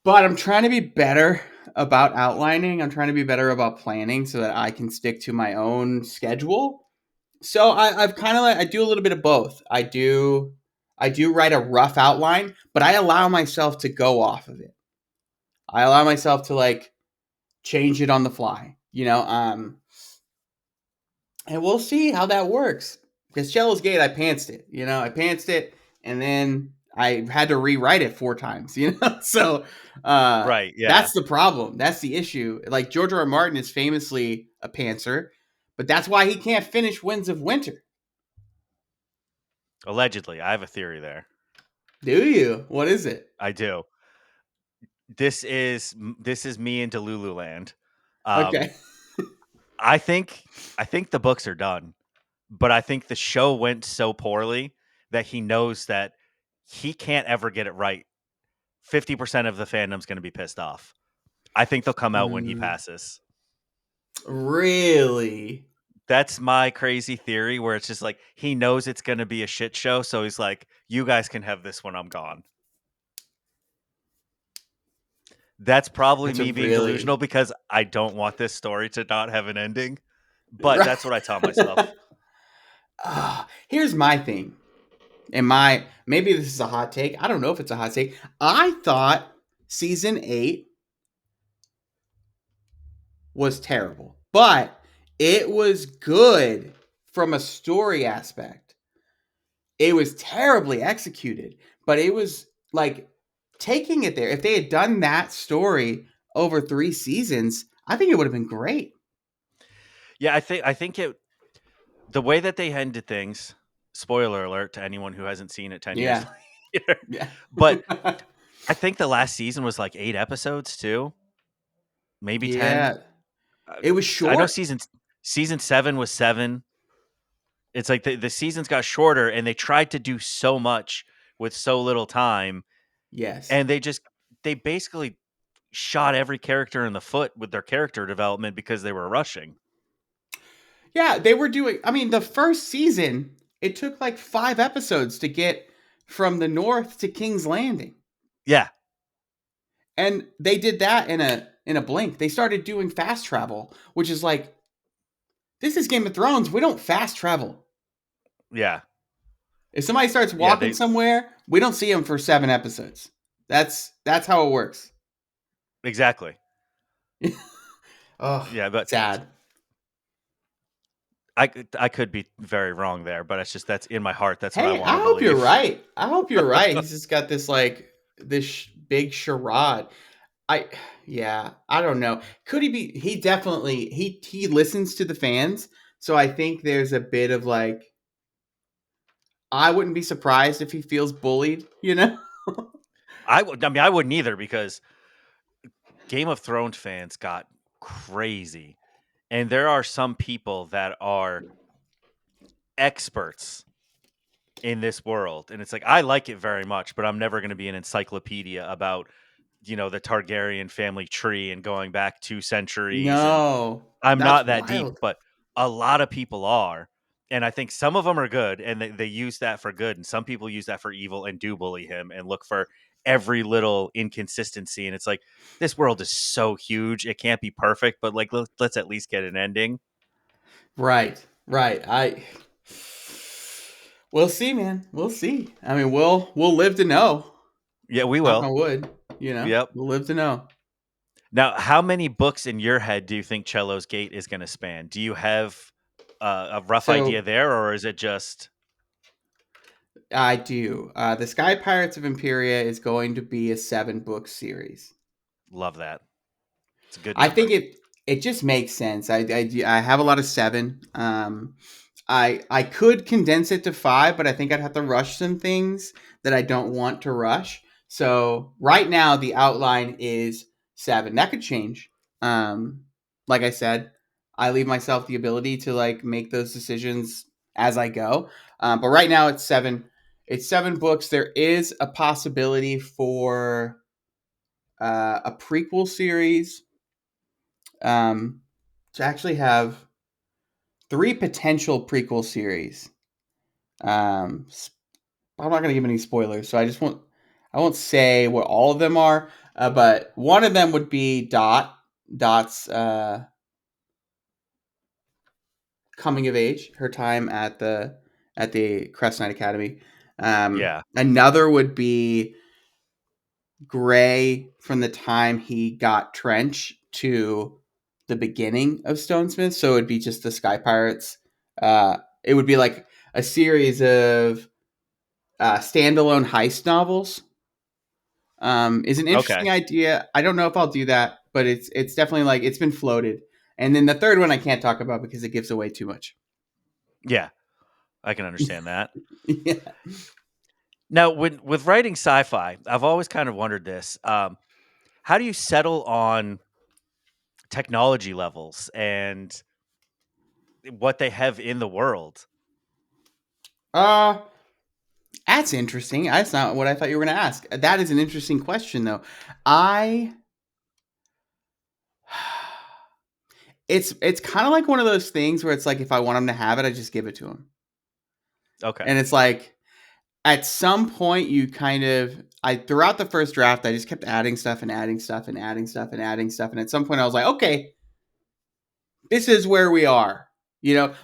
But I'm trying to be better about outlining. I'm trying to be better about planning so that I can stick to my own schedule. So I've kind of like I do a little bit of both. I do write a rough outline, but I allow myself to go off of it. I allow myself to like change it on the fly. And we'll see how that works. Because Cellos Gate, I pantsed it. I pantsed it, and then I had to rewrite it 4 times. So Right. Yeah. that's the problem. That's the issue. Like George R. R. Martin is famously a pantser, but that's why he can't finish Winds of Winter. Allegedly, I have a theory there. Do you? What is it? I do. This is me into Lululand. Um, Okay. I think the books are done, but I think the show went so poorly that he knows that he can't ever get it right. 50% of the fandom's going to be pissed off. I think they'll come out when he Mm, passes. really? That's my crazy theory where it's just like he knows it's going to be a shit show, so he's like, "You guys can have this when I'm gone." That's probably That's a me being really delusional because I don't want this story to not have an ending, but right. that's what I tell myself. Here's my thing. And maybe this is a hot take. I don't know if it's a hot take. I thought season 8 was terrible, but it was good from a story aspect. It was terribly executed, but it was like taking it there. If they had done that story over 3 seasons, I think it would have been great. Yeah, I think it the way that they ended things, spoiler alert to anyone who hasn't seen it 10 years Yeah. later, Yeah. but I think the last season was like 8 episodes too, maybe 10. Yeah. It was I know short. season 7 was 7. It's like the seasons got shorter and they tried to do so much with so little time, Yes. and they basically shot every character in the foot with their character development because they were rushing. Yeah, they were doing. I mean, the first season, it took like 5 episodes to get from the north to King's Landing. Yeah. And they did that in a blink. They started doing fast travel, which is like, this is Game of Thrones. We don't fast travel. Yeah. If somebody starts Yeah. walking They somewhere, we don't see them for 7 episodes. That's how it works. exactly. Oh, Yeah. But sad. I could be very wrong there, but it's just that's in my heart. That's what I Hey, want I to hope you're believe. right. I hope you're right. He's just got this like this big charade. I yeah, I don't know. Could he be? He definitely he listens to the fans, so I think there's a bit of like, I wouldn't be surprised if he feels bullied. You know? I mean, I wouldn't either because Game of Thrones fans got crazy, and there are some people that are experts in this world, and it's like I like it very much, but I'm never going to be an encyclopedia about the Targaryen family tree and going back 2 centuries, and No, I'm that's not that deep, wild. but a lot of people are. And I think some of them are good and they use that for good. And some people use that for evil and do bully him and look for every little inconsistency. And it's like, this world is so huge. It can't be perfect, but like, let's at least get an ending. Right, right. We'll see, man. We'll see. I mean, we'll live to know. Yeah, we Knock on will. wood. Yep. We'll live to know. Now, how many books in your head do you think Cello's Gate is going to span? Do you have a rough idea So there, or is it just I do. The Sky Pirates of Imperia is going to be a 7 book series. love that? It's a good I think number. it just makes sense. I have a lot of 7. I could condense it to 5, but I think I'd have to rush some things that I don't want to rush. So right now the outline is 7. That could change. Um, like I said, I leave myself the ability to like make those decisions as I go. But right now it's 7. It's 7 books. There is a possibility for a prequel series to actually have 3 potential prequel series. Um, I'm not going to give any spoilers, so I won't say what all of them are, but one of them would be Dot's coming of age, her time at the Crest Knight Academy. Yeah. Another would be Gray from the time he got Trench to the beginning of Stonesmith. So it'd be just the Sky Pirates. It would be like a series of standalone heist novels. Is an Okay. interesting idea. I don't know if I'll do that, but it's definitely like it's been floated. And then the third one I can't talk about because it gives away too much. Yeah. I can understand that. Yeah. Now, with writing sci-fi, I've always kind of wondered this: how do you settle on technology levels and what they have in the world? Uh that's interesting. That's not what I thought you were going to ask. That is an interesting question, though. I it's kind of like one of those things where it's like if I want them to have it, I just give it to them. Okay. And it's like at some point you kind of I throughout the first draft I just kept adding stuff and adding stuff and adding stuff and adding stuff, and at some point I was like, okay, this is where we are.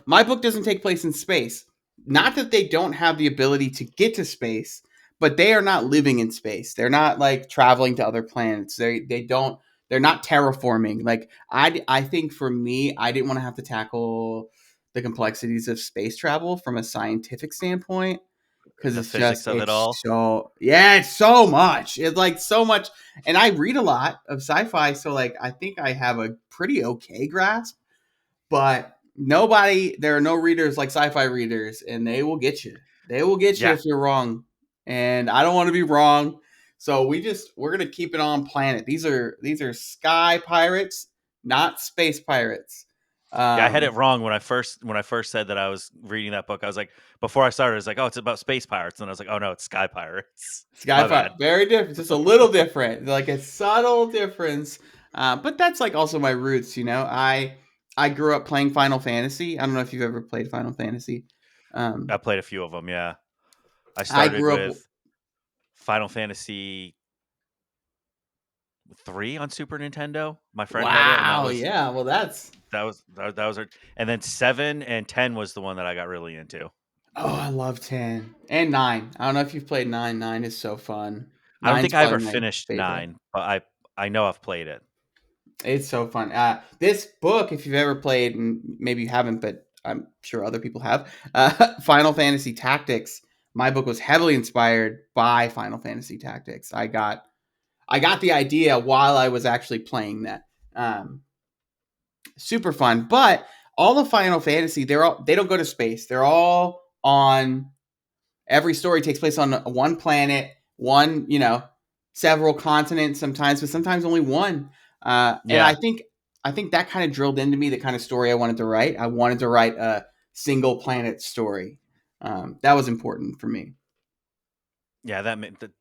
My book doesn't take place in space. Not that they don't have the ability to get to space, but they are not living in space. They're not like traveling to other planets. They don't they're not terraforming. Like I think for me, I didn't want to have to tackle the complexities of space travel from a scientific standpoint because The physics of it it's all. so yeah, it's so much. It's like so much, and I read a lot of sci-fi, so like I think I have a pretty okay grasp, but there are no readers like sci-fi readers, and they will get you. They will get you Yeah. if you're wrong. And I don't want to be wrong. So we're gonna keep it on planet. These are sky pirates, not space pirates. Yeah, I had it Um, wrong when I first said that I was reading that book. I was like, before I started, I was like, oh, it's about space pirates, and I was like, oh no, it's sky pirates. Sky My Pirate, bad. very different, just a little different, like a subtle difference. But that's like also my roots. I grew up playing Final Fantasy. I don't know if you've ever played Final Fantasy. I Um, played a few of them. Yeah, I I started grew up with Final Fantasy 3 on Super Nintendo. My friend had it, and Wow, yeah. Well, that's that was and then 7 and 10 was the one that I got really into. oh, I love 10 and 9. I don't know if you've played 9. 9 is so fun. I don't Nine's think I probably ever my finished favorite. 9, but I know I've played it. It's so fun. This book, if you've ever played, and maybe you haven't, but I'm sure other people have, Final Fantasy Tactics. My book was heavily inspired by Final Fantasy Tactics. I got the idea while I was actually playing that. Um, Super fun, but all the Final Fantasy, they don't go to space. They're all on every story takes place on one planet, one, several continents sometimes, but sometimes only one. And Yeah. I think that kind of drilled into me the kind of story I wanted to write. I wanted to write a single planet story. That was important for me. Yeah, that meant that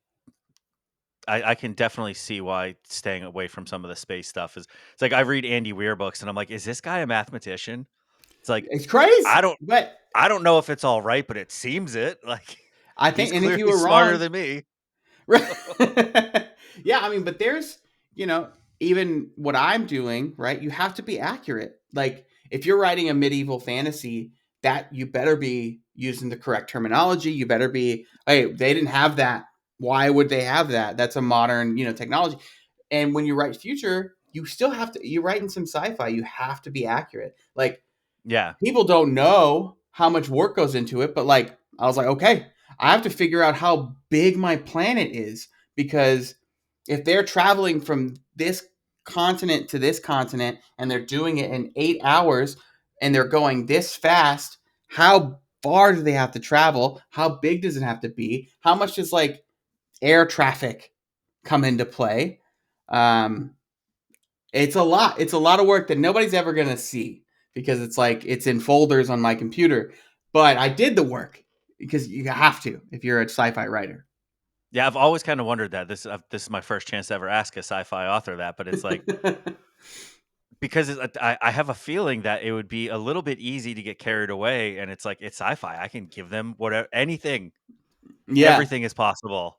I can definitely see why staying away from some of the space stuff is it's like I read Andy Weir books and I'm like, "Is this guy a mathematician?" It's like, It's crazy, I don't but I don't know if it's all right, but it seems it. Like, I he's think, and if you clearly were smarter wrong, than me. right. Yeah, I mean, but there's, you know, even what I'm doing, right? You have to be accurate. Like, if you're writing a medieval fantasy, that you better be using the correct terminology. You better be, hey, they didn't have that. Why would they have that? That's a modern, technology. And when you write future, you still have to, you're writing some sci-fi, you have to be accurate. Like, Yeah. people don't know how much work goes into it, but like I was like, okay, I have to figure out how big my planet is because if they're traveling from this continent to this continent and they're doing it in 8 hours and they're going this fast, how far do they have to travel? How big does it have to be? How much does like air traffic come into play? Um, it's a lot. It's a lot of work that nobody's ever going to see because it's like it's in folders on my computer. But I did the work because you have to if you're a sci-fi writer. Yeah, I've always kind of wondered that. This is my first chance to ever ask a sci-fi author that, but it's like because I have a feeling that it would be a little bit easy to get carried away, and it's like it's sci-fi. I can give them whatever, anything, Yeah. everything is possible.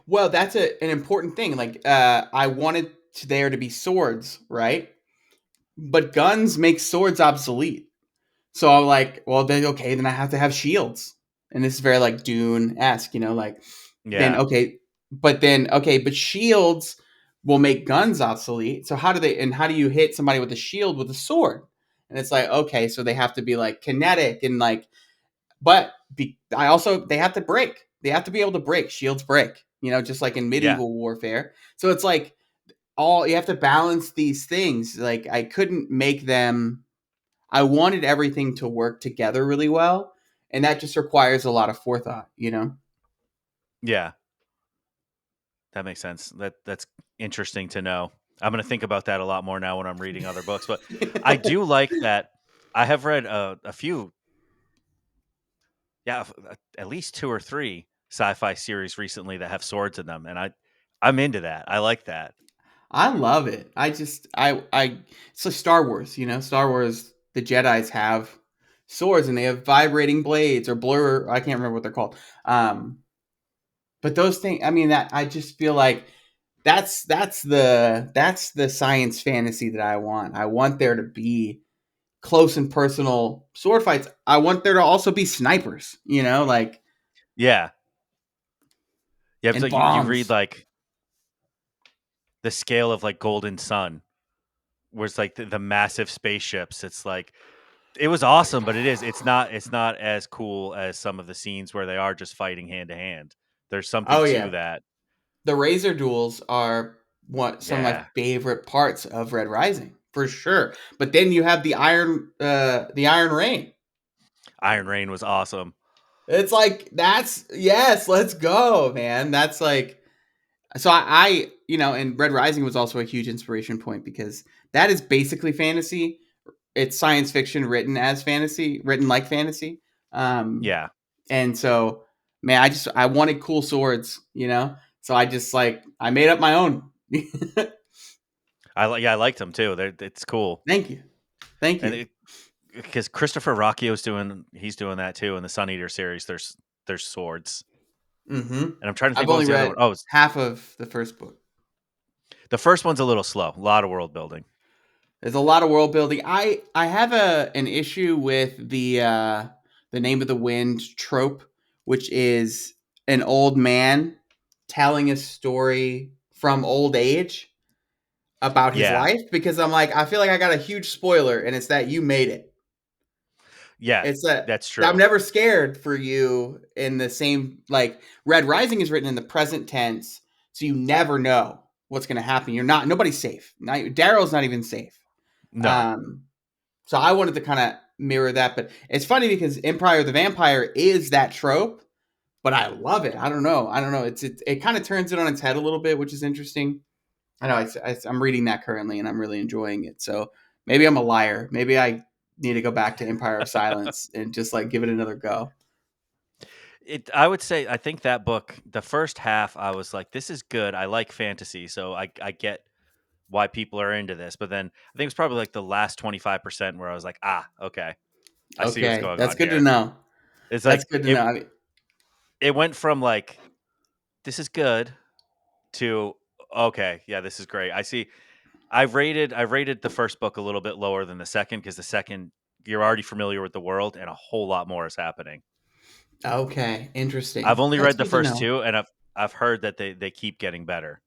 Well, that's an important thing. Like, I wanted there to be swords, right? But guns make swords obsolete. So I'm like, well, then okay, then I have to have shields, and this is very like Dune esque, like then Yeah, okay, but shields will make guns obsolete. So how do you hit somebody with a shield with a sword? And it's like okay, so they have to be like kinetic and like, I also they have to break. They have to be able to break. Shields break, just like in yeah, medieval warfare. So it's like all you have to balance these things. Like I couldn't make them I wanted everything to work together really well, and that just requires a lot of forethought. yeah. That makes sense. That's interesting to know. I'm gonna think about that a lot more now when I'm reading other books. But I do like that. I have read a few, yeah, at least 2 or 3 sci-fi series recently that have swords in them, and I'm into that. I like that. I love it. I just I it's like Star Wars, Star Wars, the Jedi's have swords and they have vibrating blades or blur, I can't remember what they're called. Um but those things, I mean, that I just feel like that's the science fantasy that I want. I want there to be close and personal sword fights. I want there to also be snipers, like Yeah. Yeah, it's and like you read, bombs. like, the scale of, like, Golden Sun, where it's, like, the massive spaceships. It's like it was awesome, but it's not as cool as some of the scenes where they are just fighting hand to hand. There's something Oh to yeah. that. The Razor duels are some of my Yeah. favorite parts of Red Rising, for sure. But then you have the Iron Rain. Iron Rain was awesome. It's like that's yes, let's go, man. That's like so and Red Rising was also a huge inspiration point because that is basically fantasy. It's science fiction written as fantasy, written like fantasy. Um, Yeah. and so, man, I wanted cool swords. So I just like I made up my own. I liked them too. It's cool. Thank you, thank And you. it because Christopher Rocchio's he's doing that too in the Sun Eater series. There's swords. Hmm. And I'm trying to think I've what only was the other one? read Oh, half of the first book. The first one's a little slow. A lot of world building. There's a lot of world building. I have an issue with the name of the wind trope, which is an old man telling a story from old age about his Yeah, life, because I'm like, I feel like I got a huge spoiler, and it's that you made it. yeah, It's that that's I'm true. never scared for you in the same, like, Red Rising is written in the present tense, so you never know what's going to happen. Nobody's safe. Daryl's not even safe. No, Um, so I wanted to kind of mirror that, but it's funny because Empire of the Vampire is that trope, but I love it. I don't know. It kind of turns it on its head a little bit, which is interesting. I know I'm reading that currently, and I'm really enjoying it. So maybe I'm a liar. Maybe I need to go back to Empire of Silence and just like give it another go. I would say I think that book, the first half, I was like, this is good. I like fantasy, so I get why people are into this. But then I think it was probably like the last 25% where I was like, okay, I see what's Okay, going that's on good to here. know. It's That's like good to know. I mean, it went from like this is good to okay, yeah, this is great. I see. I rated the first book a little bit lower than the second because the second you're already familiar with the world and a whole lot more is happening. okay, I've interesting. only That's read the good to first know. two, and I've heard that they keep getting better.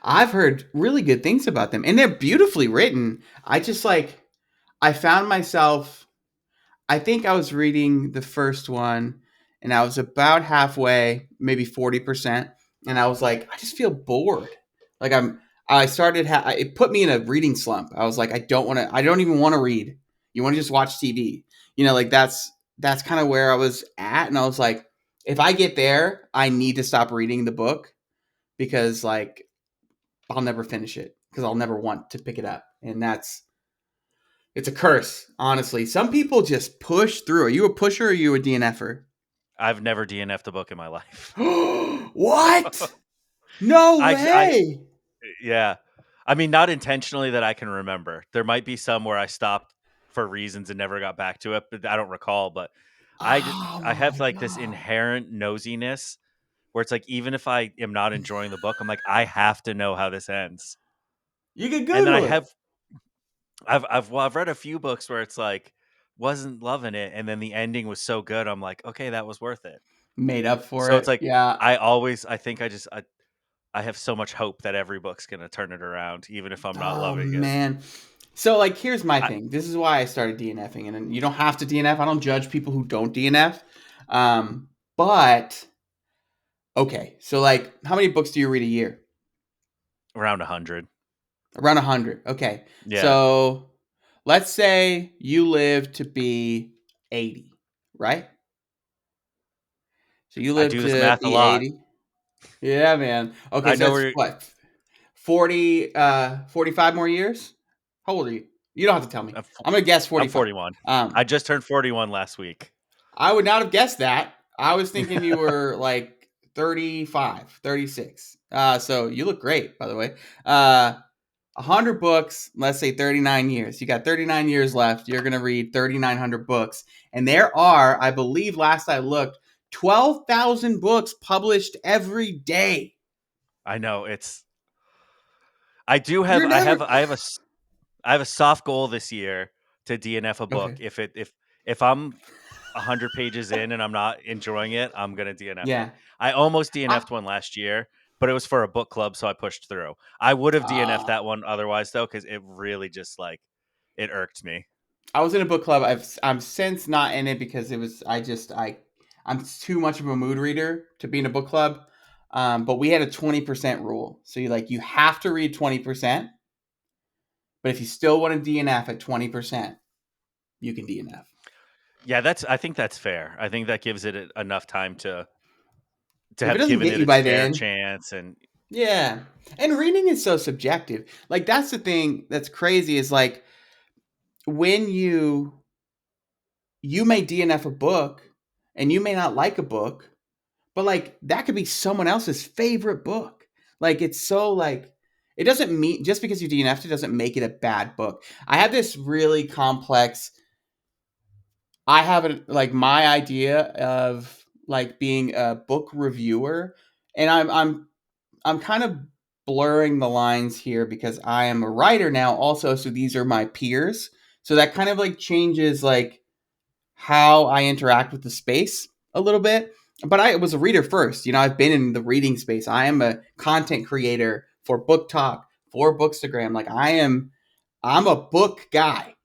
I've heard really good things about them, and they're beautifully written. I just like I found myself. I think I was reading the first one, and I was about halfway, maybe 40%, and I was like, I just feel bored. Like I started. It put me in a reading slump. I was like, I don't want to. I don't even want to read. You want to just watch TV. Like that's kind of where I was at, and I was like, if I get there, I need to stop reading the book because like I'll never finish it because I'll never want to pick it up. And it's a curse, honestly. Some people just push through. Are you a pusher or are you a DNFer? I've never DNF'd a book in my life. What? No I way. yeah. I mean, not intentionally that I can remember. There might be some where I stopped for reasons and never got back to it, but I don't recall. But I d- Oh I have my like this God. inherent nosiness where it's like even if I am not enjoying the book, I'm like I have to know how this ends. You can And then Google it. I've read a few books where it's like wasn't loving it, and then the ending was so good. I'm like, okay, that was worth it. Made up for So it's it. like Yeah. I think I have so much hope that every book's gonna turn it around, even if I'm not Oh loving it. man. So like here's my I, thing. This is why I started DNFing. And you don't have to DNF. I don't judge people who don't DNF. Um, but okay. So like how many books do you read a year? around 100. Around 100. Okay. Yeah, So let's say you live to be 80, right? So you I live do this to math a be lot. 80. Yeah, man. Okay, I so know it's where what? 45 more years? How old are you? You don't have to tell me. I'm, I'm going to guess I'm 45. 41. I Um just turned 41 last week. I would not have guessed that. I was thinking you were like 35, 36. So you look great, by the way. 100 books, let's say 39 years. You got 39 years left. You're going to read 3,900 books. And there are, I believe, last I looked, 12,000 books published every day. I know it's. I do have. You're I have. never. I have a soft goal this year to DNF a book. Okay. If I'm 100 pages in and I'm not enjoying it, I'm gonna DNF it. Yeah. I almost I, DNF'd one last year, but it was for a book club, so I pushed through. I would have DNF'd uh, that one otherwise though, because it really just like it irked me. I was in a book club. I'm since not in it because it was, I'm too much of a mood reader to be in a book club. But we had a 20% rule. So you have to read 20%. But if you still want to DNF at 20%, you can DNF. Yeah, I think that's fair. I think that gives it enough time to If it have doesn't given get it you its by fair then, chance and yeah. And reading is so subjective. Like that's the thing that's crazy is like when you may DNF a book and you may not like a book, but like that could be someone else's favorite book. Like it's so like it doesn't mean just because you DNF'd it doesn't make it a bad book. I have this really complex I have it like my idea of like being a book reviewer and I'm kind of blurring the lines here because I am a writer now also, so these are my peers. So that kind of like changes like how I interact with the space a little bit. But I was a reader first. I've been in the reading space. I am a content creator for Book Talk, for Bookstagram. Like I'm a book guy.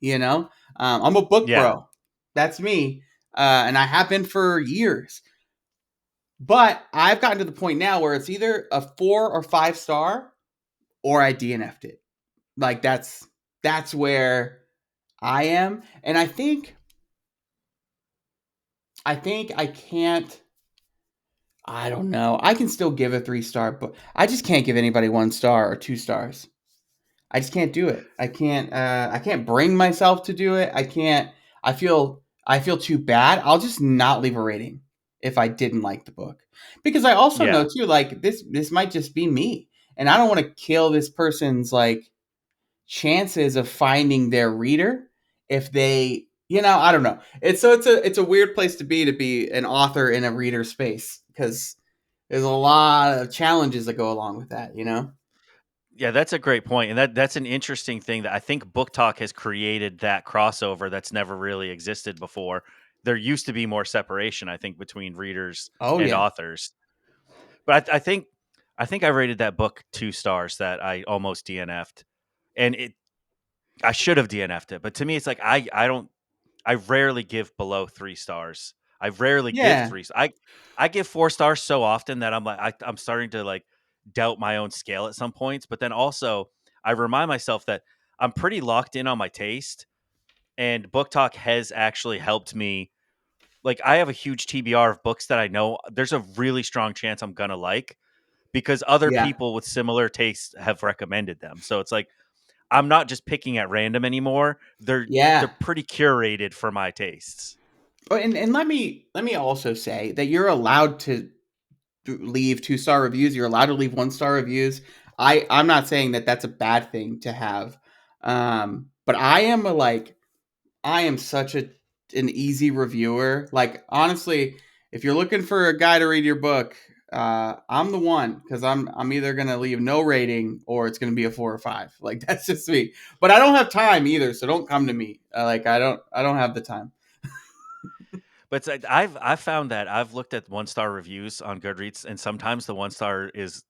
I'm a book Yeah. bro. That's me, and I have been for years. But I've gotten to the point now where it's either a 4 or 5 star, or I DNF'd it. Like that's where I am, and I think I can't. I don't know. I can still give a 3 star, but I just can't give anybody 1 star or 2 stars. I just can't do it. I can't. I can't bring myself to do it. I can't. I feel too bad. I'll just not leave a rating if I didn't like the book, because I also know Yeah. too. Like this might just be me, and I don't want to kill this person's like chances of finding their reader if they. I don't know. It's a weird place to be an author in a reader space because there's a lot of challenges that go along with that. Yeah, that's a great point, and that's an interesting thing that I think Book Talk has created that crossover that's never really existed before. There used to be more separation, I think, between readers Oh and yeah. authors, but I think I rated that book 2 stars that I almost DNF'd, and I should have DNF'd it. But to me, it's like I rarely give below 3 stars. I rarely give Yeah. three. I give 4 stars so often that I'm starting to like doubt my own scale at some points. But then also I remind myself that I'm pretty locked in on my taste, and Book Talk has actually helped me. Like I have a huge TBR of books that I know there's a really strong chance I'm gonna like because other Yeah. people with similar tastes have recommended them. So it's like I'm not just picking at random anymore. They're Yeah. pretty curated for my tastes. Oh, and let me also say that you're allowed to leave 2 star reviews. You're allowed to leave 1 star reviews. I'm not saying that that's a bad thing to have. But I am such an easy reviewer. Like honestly, if you're looking for a guy to read your book, I'm the one because I'm either gonna leave no rating or it's gonna be a 4 or 5. Like that's just me. But I don't have time either, so don't come to me. Like I don't have the time. But it's like I've found that I've looked at 1 star reviews on Goodreads, and sometimes the 1 star is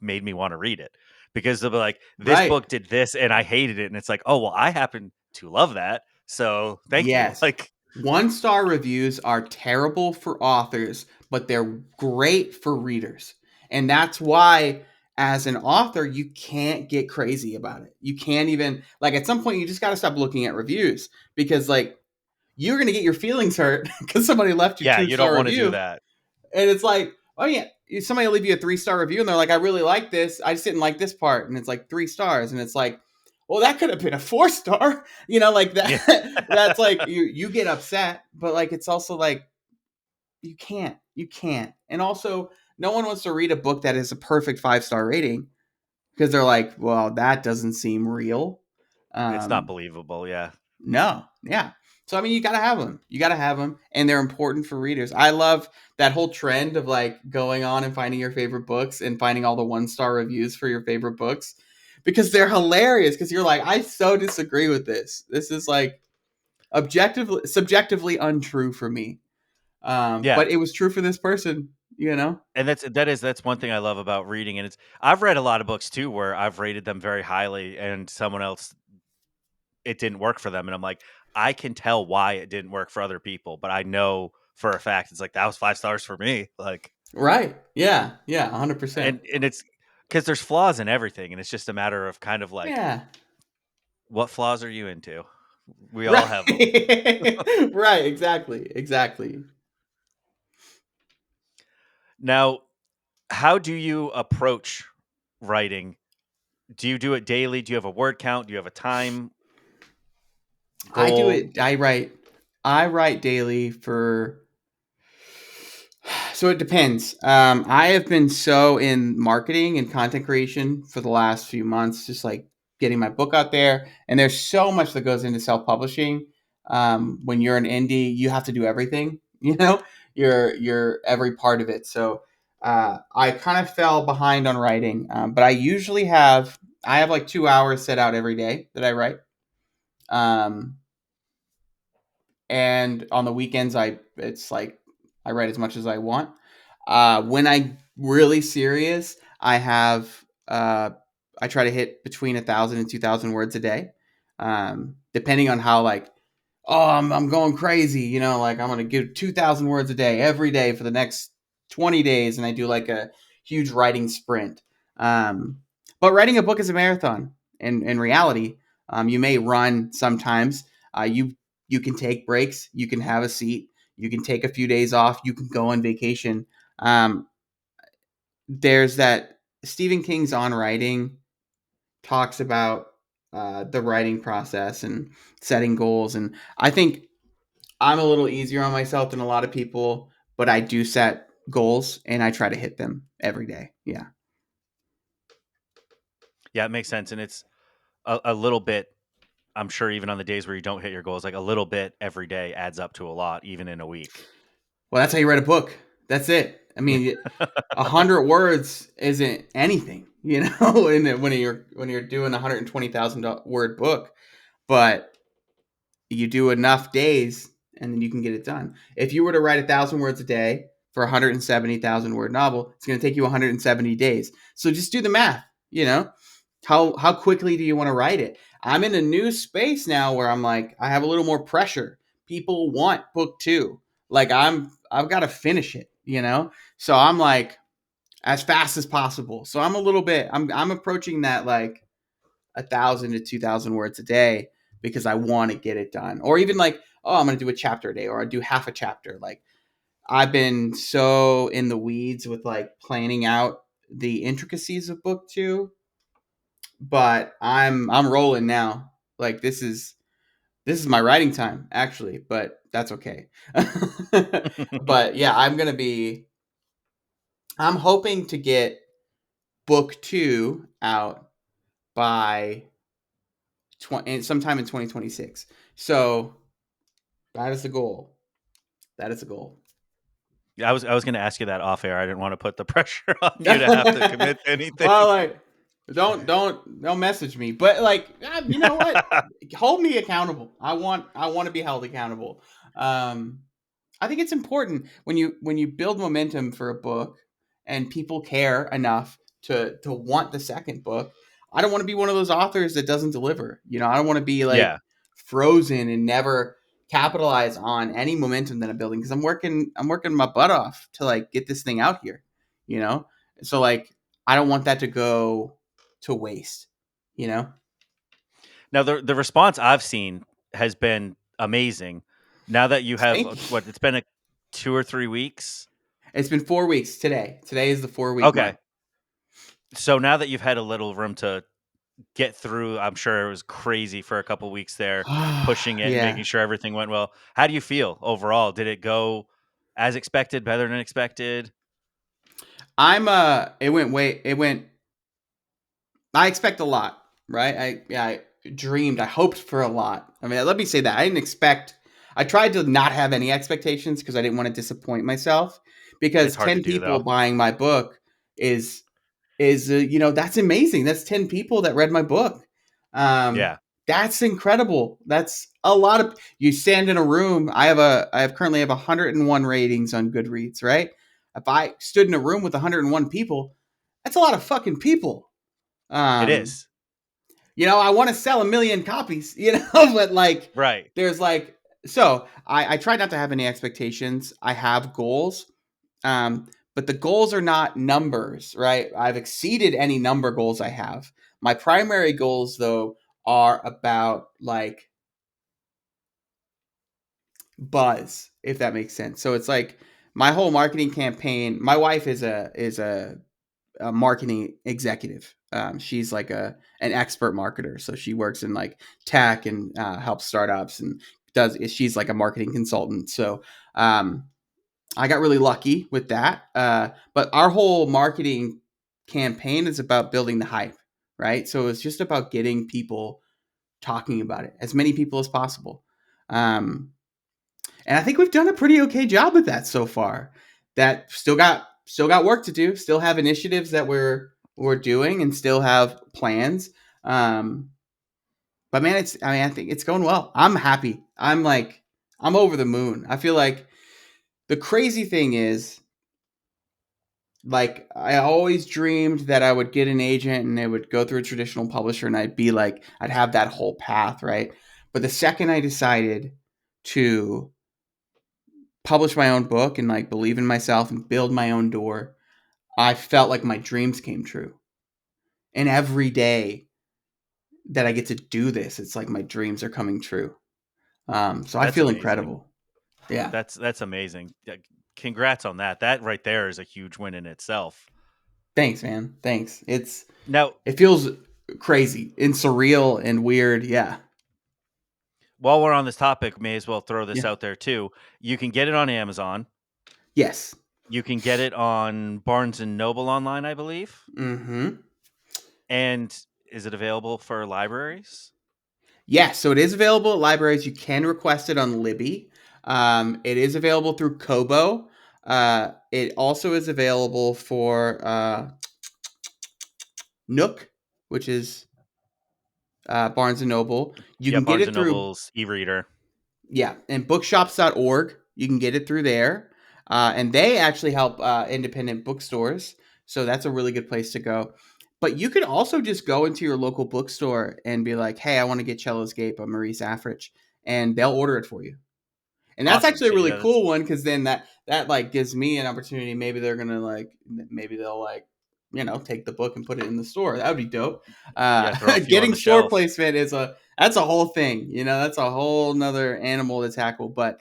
made me want to read it because they'll be like, "This Right. book did this, and I hated it," and it's like, "Oh well, I happen to love that, so thank you." Yes. Like, 1 star reviews are terrible for authors, but they're great for readers. And that's why, as an author, you can't get crazy about it. You can't even, like, at some point, you just got to stop looking at reviews because, like, you're going to get your feelings hurt because somebody left you yeah, two you don't star want to do review. that. And it's like, oh, yeah, somebody will leave you a 3 star review and they're like, I really like this. I just didn't like this part. And it's like 3 stars. And it's like, well, that could have been a 4 star, like Yeah, that. That's like you get upset, but like it's also like you can't. And also, no one wants to read a book that is a perfect 5 star rating because they're like, well, that doesn't seem real. it's not Um, believable. Yeah, no, yeah. So I mean, you gotta have them. You gotta have them, and they're important for readers. I love that whole trend of like going on and finding your favorite books and finding all the 1 star reviews for your favorite books because they're hilarious. Because you're like, I so disagree with this. This is like objectively, subjectively untrue for me. yeah, But it was true for this person. and that's one thing I love about reading, and it's I've read a lot of books too where I've rated them very highly, and someone else it didn't work for them, and I'm like, I can tell why it didn't work for other people, but I know for a fact it's like that was 5 stars for me. Like, Right? Yeah. Yeah. 100%. and it's because there's flaws in everything, and it's just a matter of kind of like Yeah. what flaws are you into? We all Right. have them. Right. Exactly. Exactly. Now, how do you approach writing? Do you do it daily? Do you have a word count? Do you have a time I do goal? it. I write daily for. So it depends. I have been so in marketing and content creation for the last few months, just like getting my book out there. And there's so much that goes into self publishing. When you're an indie, you have to do everything. You're every part of it. So I kind of fell behind on writing, but I have like 2 hours set out every day that I write. Um, and on the weekends, it's like I write as much as I want. When I really serious, I try to hit between 1,000 and 2,000 words a day, depending on how like I'm going crazy, like I'm gonna give 2,000 words a day every day for the next 20 days, and I do like a huge writing sprint. Um, but writing a book is a marathon. In reality, you may run sometimes. You can take breaks. You can have a seat. You can take a few days off. You can go on vacation. Um, there's that Stephen King's On Writing talks about the writing process and setting goals, and I think I'm a little easier on myself than a lot of people, but I do set goals and I try to hit them every day. Yeah. Yeah, it makes sense, and it's a little bit. I'm sure even on the days where you don't hit your goals, like a little bit every day adds up to a lot, even in a week. Well, that's how you write a book. That's it. I mean, 100 words isn't anything, and when you're doing a 120,000 word book, but you do enough days and then you can get it done. If you were to write 1,000 words a day for a 170,000 word novel, it's going to take you 170 days. So just do the math. How quickly do you want to write it? I'm in a new space now where I'm like, I have a little more pressure. People want book two. Like I've got to finish it. So I'm like as fast as possible. So I'm approaching that like 1,000 to 2,000 words a day because I want to get it done. Or even like, oh, I'm gonna do a chapter a day, or I do half a chapter. Like I've been so in the weeds with like planning out the intricacies of book two, but I'm rolling now. Like this is my writing time actually, but that's okay. But yeah, I'm hoping to get book two out by sometime in 2026. So that is the goal. That is the goal. Yeah, I was going to ask you that off air. I didn't want to put the pressure on you to have to commit to anything. Well, like, don't message me. But like, you know what? Hold me accountable. I want to be held accountable. Um, I think it's important when you build momentum for a book and people care enough to want the second book. I don't want to be one of those authors that doesn't deliver. I don't want to be like Yeah. frozen and never capitalize on any momentum that I'm building because I'm working my butt off to like get this thing out here. You know, so like I don't want that to go to waste. You know. Now the response I've seen has been amazing. Now that you have Thank you. what it's been 2 or 3 weeks. It's been 4 weeks today. Today is the 4 week Okay. mark. So now that you've had a little room to get through, I'm sure it was crazy for a couple weeks there, pushing it and making Yeah. sure everything went well. How do you feel overall? Did it go as expected, better than expected? It went I expect a lot, right? I dreamed, I hoped for a lot. I mean, let me say that. I tried to not have any expectations because I didn't want to disappoint myself It's because hard to 10 do people though. buying my book is that's amazing. That's 10 people that read my book. Um Yeah. that's incredible. That's a lot of you stand in a room. I currently have 101 ratings on Goodreads, right? If I stood in a room with 101 people, that's a lot of fucking people. It Um is. I want to sell a million copies, but like Right. there's like so I try not to have any expectations. I have goals. But the goals are not numbers, right? I've exceeded any number goals I have. My primary goals though are about like buzz, if that makes sense. So it's like my whole marketing campaign. My wife is a marketing executive. She's like an expert marketer, so she works in like tech and helps startups and she's like a marketing consultant. So um, I got really lucky with that. But our whole marketing campaign is about building the hype, right? So it's just about getting people talking about it, as many people as possible. Um, and I think we've done a pretty okay job with that so far. That still got work to do. Still have initiatives that we're doing, and still have plans. Um, but man, it's I mean I think it's going well. I'm happy. I'm over the moon. I feel like the crazy thing is, like, I always dreamed that I would get an agent and it would go through a traditional publisher, and I'd have that whole path, right? But the second I decided to publish my own book and like believe in myself and build my own door, I felt like my dreams came true. And every day that I get to do this, it's like my dreams are coming true. So I That's feel amazing. incredible. Yeah. That's amazing. Yeah, congrats on that. That right there is a huge win in itself. Thanks, man. Thanks. Now, It feels crazy and surreal and weird. Yeah. while we're on this topic, may as well throw this Yeah. out there too. You can get it on Amazon. Yes. You can get it on Barnes and Noble online, I believe. Mm-hmm. And is it available for libraries? Yeah, so it is available at libraries. You can request it on Libby. It is available through Kobo. It also is available for Nook, which is Barnes and Noble. You Yeah, can get Barnes it and through, Noble's e-reader. yeah, and bookshops.org. You can get it through there. And they actually help independent bookstores. So that's a really good place to go. But you can also just go into your local bookstore and be like, hey, I want to get Cellos Gate by Maurice Africh. And they'll order it for you. And that's Awesome. actually a So really yeah, that's cool one, because then that like gives me an opportunity. Maybe they'll like, take the book and put it in the store. That would be dope. yeah, throw a few on Getting the store shelf. placement that's a whole thing. That's a whole nother animal to tackle. But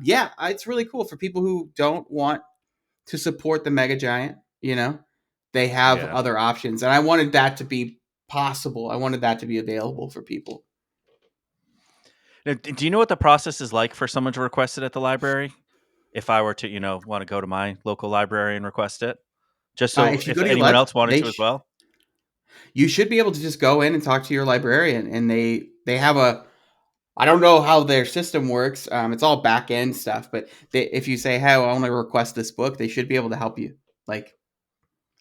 yeah, it's really cool for people who don't want to support the mega giant. They have Yeah. other options, and I wanted that to be possible. I wanted that to be available for people. Now, do you know what the process is like for someone to request it at the library? If I were to, want to go to my local library and request it, just so If you if go to your anyone lib, else wanted to as well. you should be able to just go in and talk to your librarian, and they have a, I don't know how their system works. It's all back end stuff, but if you say, hey, I want to request this book, they should be able to help you. Like,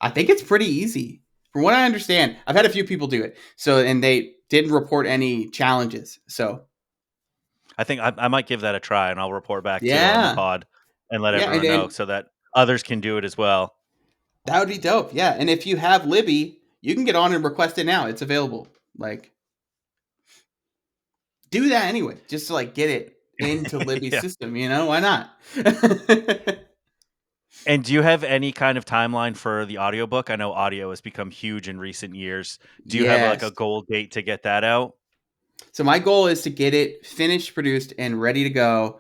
I think it's pretty easy from what I understand. I've had a few people do it, and they didn't report any challenges. So I think I might give that a try, and I'll report back too on the yeah, pod and let yeah, everyone know and so that others can do it as well. that would be dope. Yeah, and if you have Libby, you can get on and request it now. It's available. Like, do that anyway, just to like get it into Libby's Yeah. system. Why not? And do you have any kind of timeline for the audiobook? I know audio has become huge in recent years. Do you have like Yes. a goal date to get that out? So my goal is to get it finished, produced, and ready to go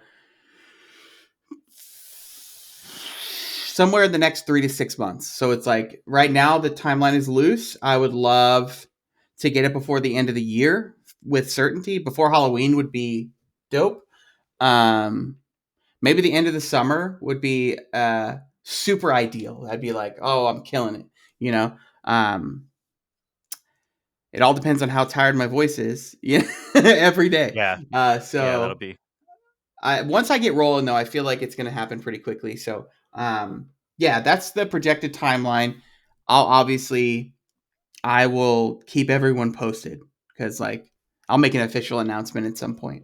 somewhere in the next 3 to 6 months. So it's like right now the timeline is loose. I would love to get it before the end of the year with certainty. Before Halloween would be dope. Um, Maybe the end of the summer would be super ideal. I'd be like, oh, I'm killing it. You know, um, it all depends on how tired my voice is. Every day. Yeah. Yeah, that'll So be once I get rolling, though, I feel like it's going to happen pretty quickly. So, yeah, that's the projected timeline. Obviously, I will keep everyone posted, because, like, I'll make an official announcement at some point.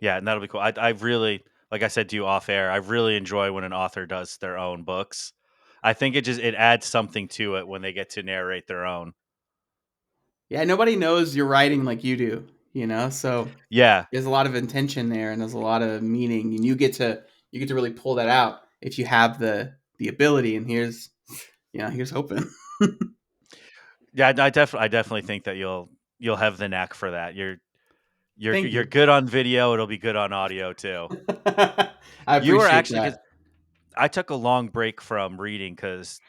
yeah, and that'll be cool. I really, like I said to you off air, I really enjoy when an author does their own books. I think it adds something to it when they get to narrate their own. Yeah, nobody knows you're writing like you do, So Yeah. there's a lot of intention there, and there's a lot of meaning, and you get to really pull that out if you have the ability. And here's hoping. Yeah, I definitely think that you'll have the knack for that. Thank You're you. good on video, it'll be good on audio too. I You were appreciate actually, cuz that. I took a long break from reading cuz,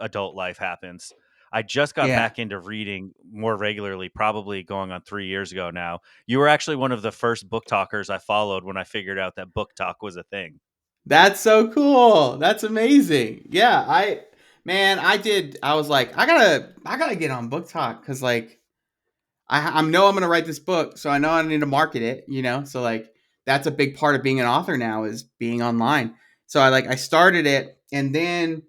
adult life happens. I just got Yeah. back into reading more regularly, probably going on 3 years ago now. You were actually one of the first book talkers I followed when I figured out that book talk was a thing. That's so cool. That's amazing. Yeah, I was like, I gotta get on Book Talk, because like I know I'm gonna write this book, so I know I need to market it. So like that's a big part of being an author now, is being online. So I started it And then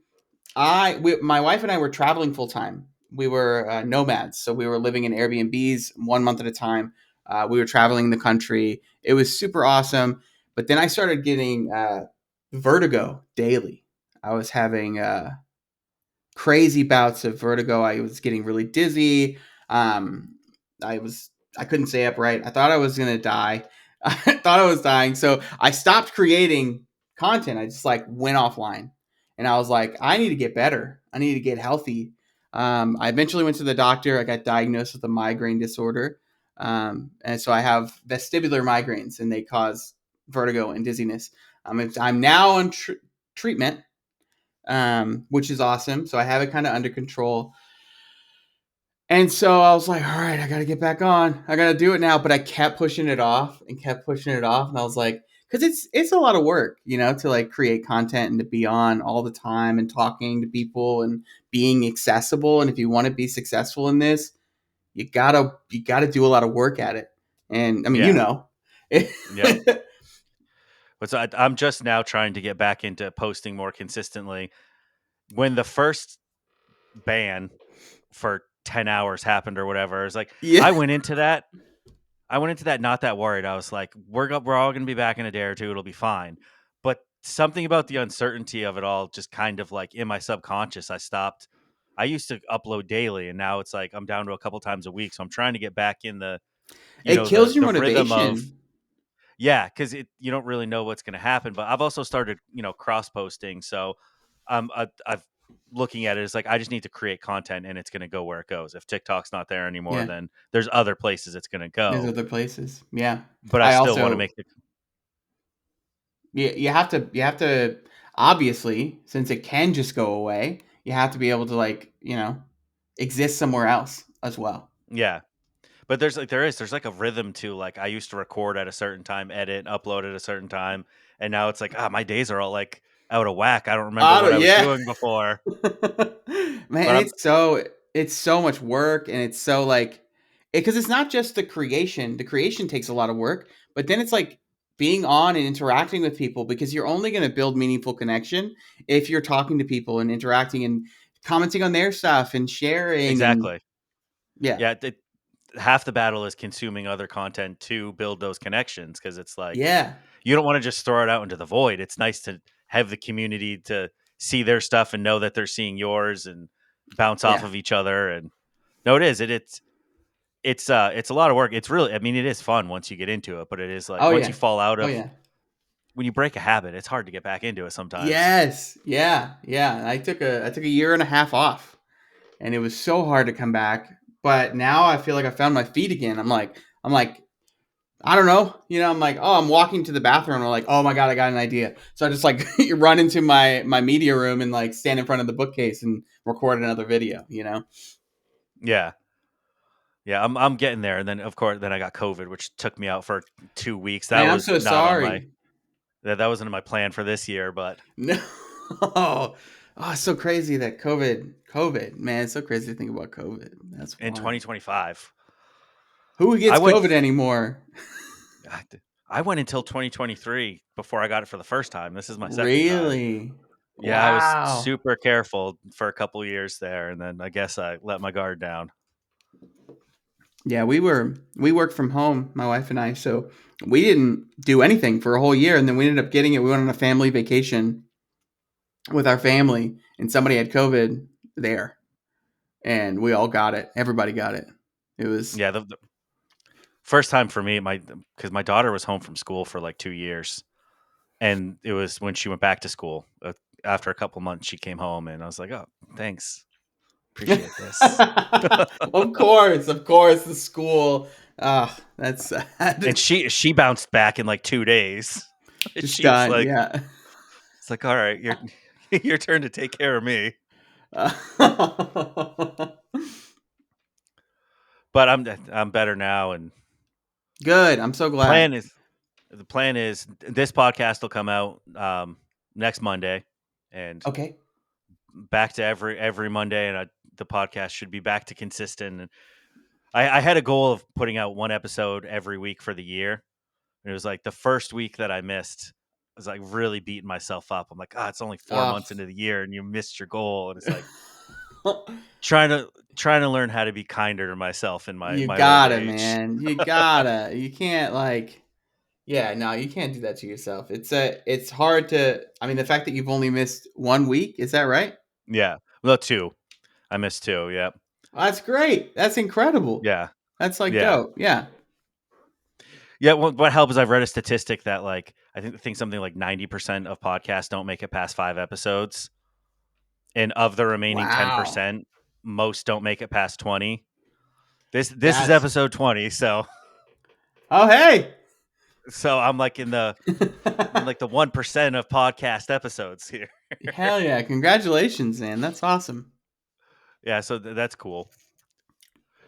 my wife and I were traveling full time. We were nomads, so we were living in Airbnbs 1 month at a time. We were traveling the country. It was super awesome. But then I started getting vertigo daily. I was having crazy bouts of vertigo. I was getting really dizzy. Um, I couldn't stay upright. I thought I was gonna die. I thought I was dying. So I stopped creating content. I just like went offline, and I was like, I need to get better. I need to get healthy. I eventually went to the doctor. I got diagnosed with a migraine disorder, and so I have vestibular migraines, and they cause vertigo and dizziness. I'm now on treatment, which is awesome. So I have it kind of under control. And so I was like, all right, I got to get back on. I got to do it now. But I kept pushing it off and kept pushing it off. And I was like, because it's a lot of work, to like create content and to be on all the time and talking to people and being accessible. And if you want to be successful in this, you gotta do a lot of work at it. And I mean, Yeah. Yep. But so I'm just now trying to get back into posting more consistently. When the first ban for 10 hours happened or whatever, it's like yeah, I went into that. I went into that not that worried. I was like, we're all going to be back in a day or two. It'll be fine. But something about the uncertainty of it all just kind of like in my subconscious, I stopped. I used to upload daily, and now it's like I'm down to a couple times a week. So I'm trying to get back in the, it the kills your rhythm of, motivation. yeah, because you don't really know what's going to happen. But I've also started, cross posting. So I've looking at it as like I just need to create content, and it's going to go where it goes. If TikTok's not there anymore, Yeah, then there's other places it's going to there's go. other places. Yeah, But I I still want to also make the you have to obviously, since it can just go away, you have to be able to like exist somewhere else as well. yeah. But there's like a rhythm to like I used to record at a certain time, edit, upload at a certain time, and now it's like my days are all like out of whack. I don't remember I what don't, I was yeah. doing before. Man, But I'm it's so much work, and it's so like because it's not just the creation. The creation takes a lot of work, but then it's like being on and interacting with people, because you're only going to build meaningful connection if you're talking to people and interacting and commenting on their stuff and sharing. And exactly. yeah, Yeah, half the battle is consuming other content to build those connections because it's like yeah, you don't want to just throw it out into the void. It's nice to have the community to see their stuff and know that they're seeing yours and bounce off yeah. of each other. And no, it is. It's a lot of work. It's really, I mean, it is fun once you get into it, but it is like Oh once yeah, you fall out oh of yeah. when you break a habit, it's hard to get back into it sometimes. Yes, yeah, yeah. I took a year and a half off, and it was so hard to come back. But now I feel like I found my feet again. I'm like, I don't know. I'm like, oh, I'm walking to the bathroom. And I'm like, oh my god, I got an idea. So I just like run into my media room and like stand in front of the bookcase and record another video. Yeah. Yeah, I'm getting there. And then of course then I got COVID, which took me out for 2 weeks. That Man, I'm was so not on my sorry. that wasn't in my plan for this year, but No. Oh, it's so crazy that COVID, man, it's so crazy to think about COVID. That's in wild. 2025. Who I gets went COVID anymore? I I went until 2023 before I got it for the first time. This is my second time. Really? Yeah, I was Wow. super careful for a couple years there, and then I guess I let my guard down. Yeah, we worked from home, my wife and I, so we didn't do anything for a whole year, and then we ended up getting it. We went on a family vacation with our family, and somebody had COVID there, and we all got it. Everybody got it. It was Yeah, the first time for me, my because my daughter was home from school for like 2 years, and it was when she went back to school. After a couple months, she came home, and I was like, "Oh, thanks, appreciate this." of course, the school. Ah, that's And sad. she bounced back in like 2 days. Just She was done. like, Yeah. "It's like, all right, your turn to take care of me." But I'm better now, and Good. I'm so glad. plan is the plan is this podcast will come out next Monday, and Okay. back to every Monday, and the podcast should be back to consistent. And I had a goal of putting out one episode every week for the year. And it was like the first week that I missed, was like really beating myself up. I'm like, it's only 4 months Oh, into the year and you missed your goal. And it's like trying to trying to learn how to be kinder to myself in you my old gotta, age. man. You gotta. You can't like. Yeah, no, you can't do that to yourself. It's hard to. I mean, the fact that you've only missed 1 week, is that right? Yeah. Well, two. I missed two. Yeah. That's great. That's incredible. Yeah. That's like Yeah. dope. Yeah. Yeah. What helps is I've read a statistic that like I think something like 90% of podcasts don't make it past 5 episodes, and of the remaining Wow. 10%, most don't make it past 20. This is That's. episode 20, Oh, hey. I'm like in like the 1% of podcast episodes here. Hell yeah! Congratulations, man. That's awesome. Yeah, so that's cool.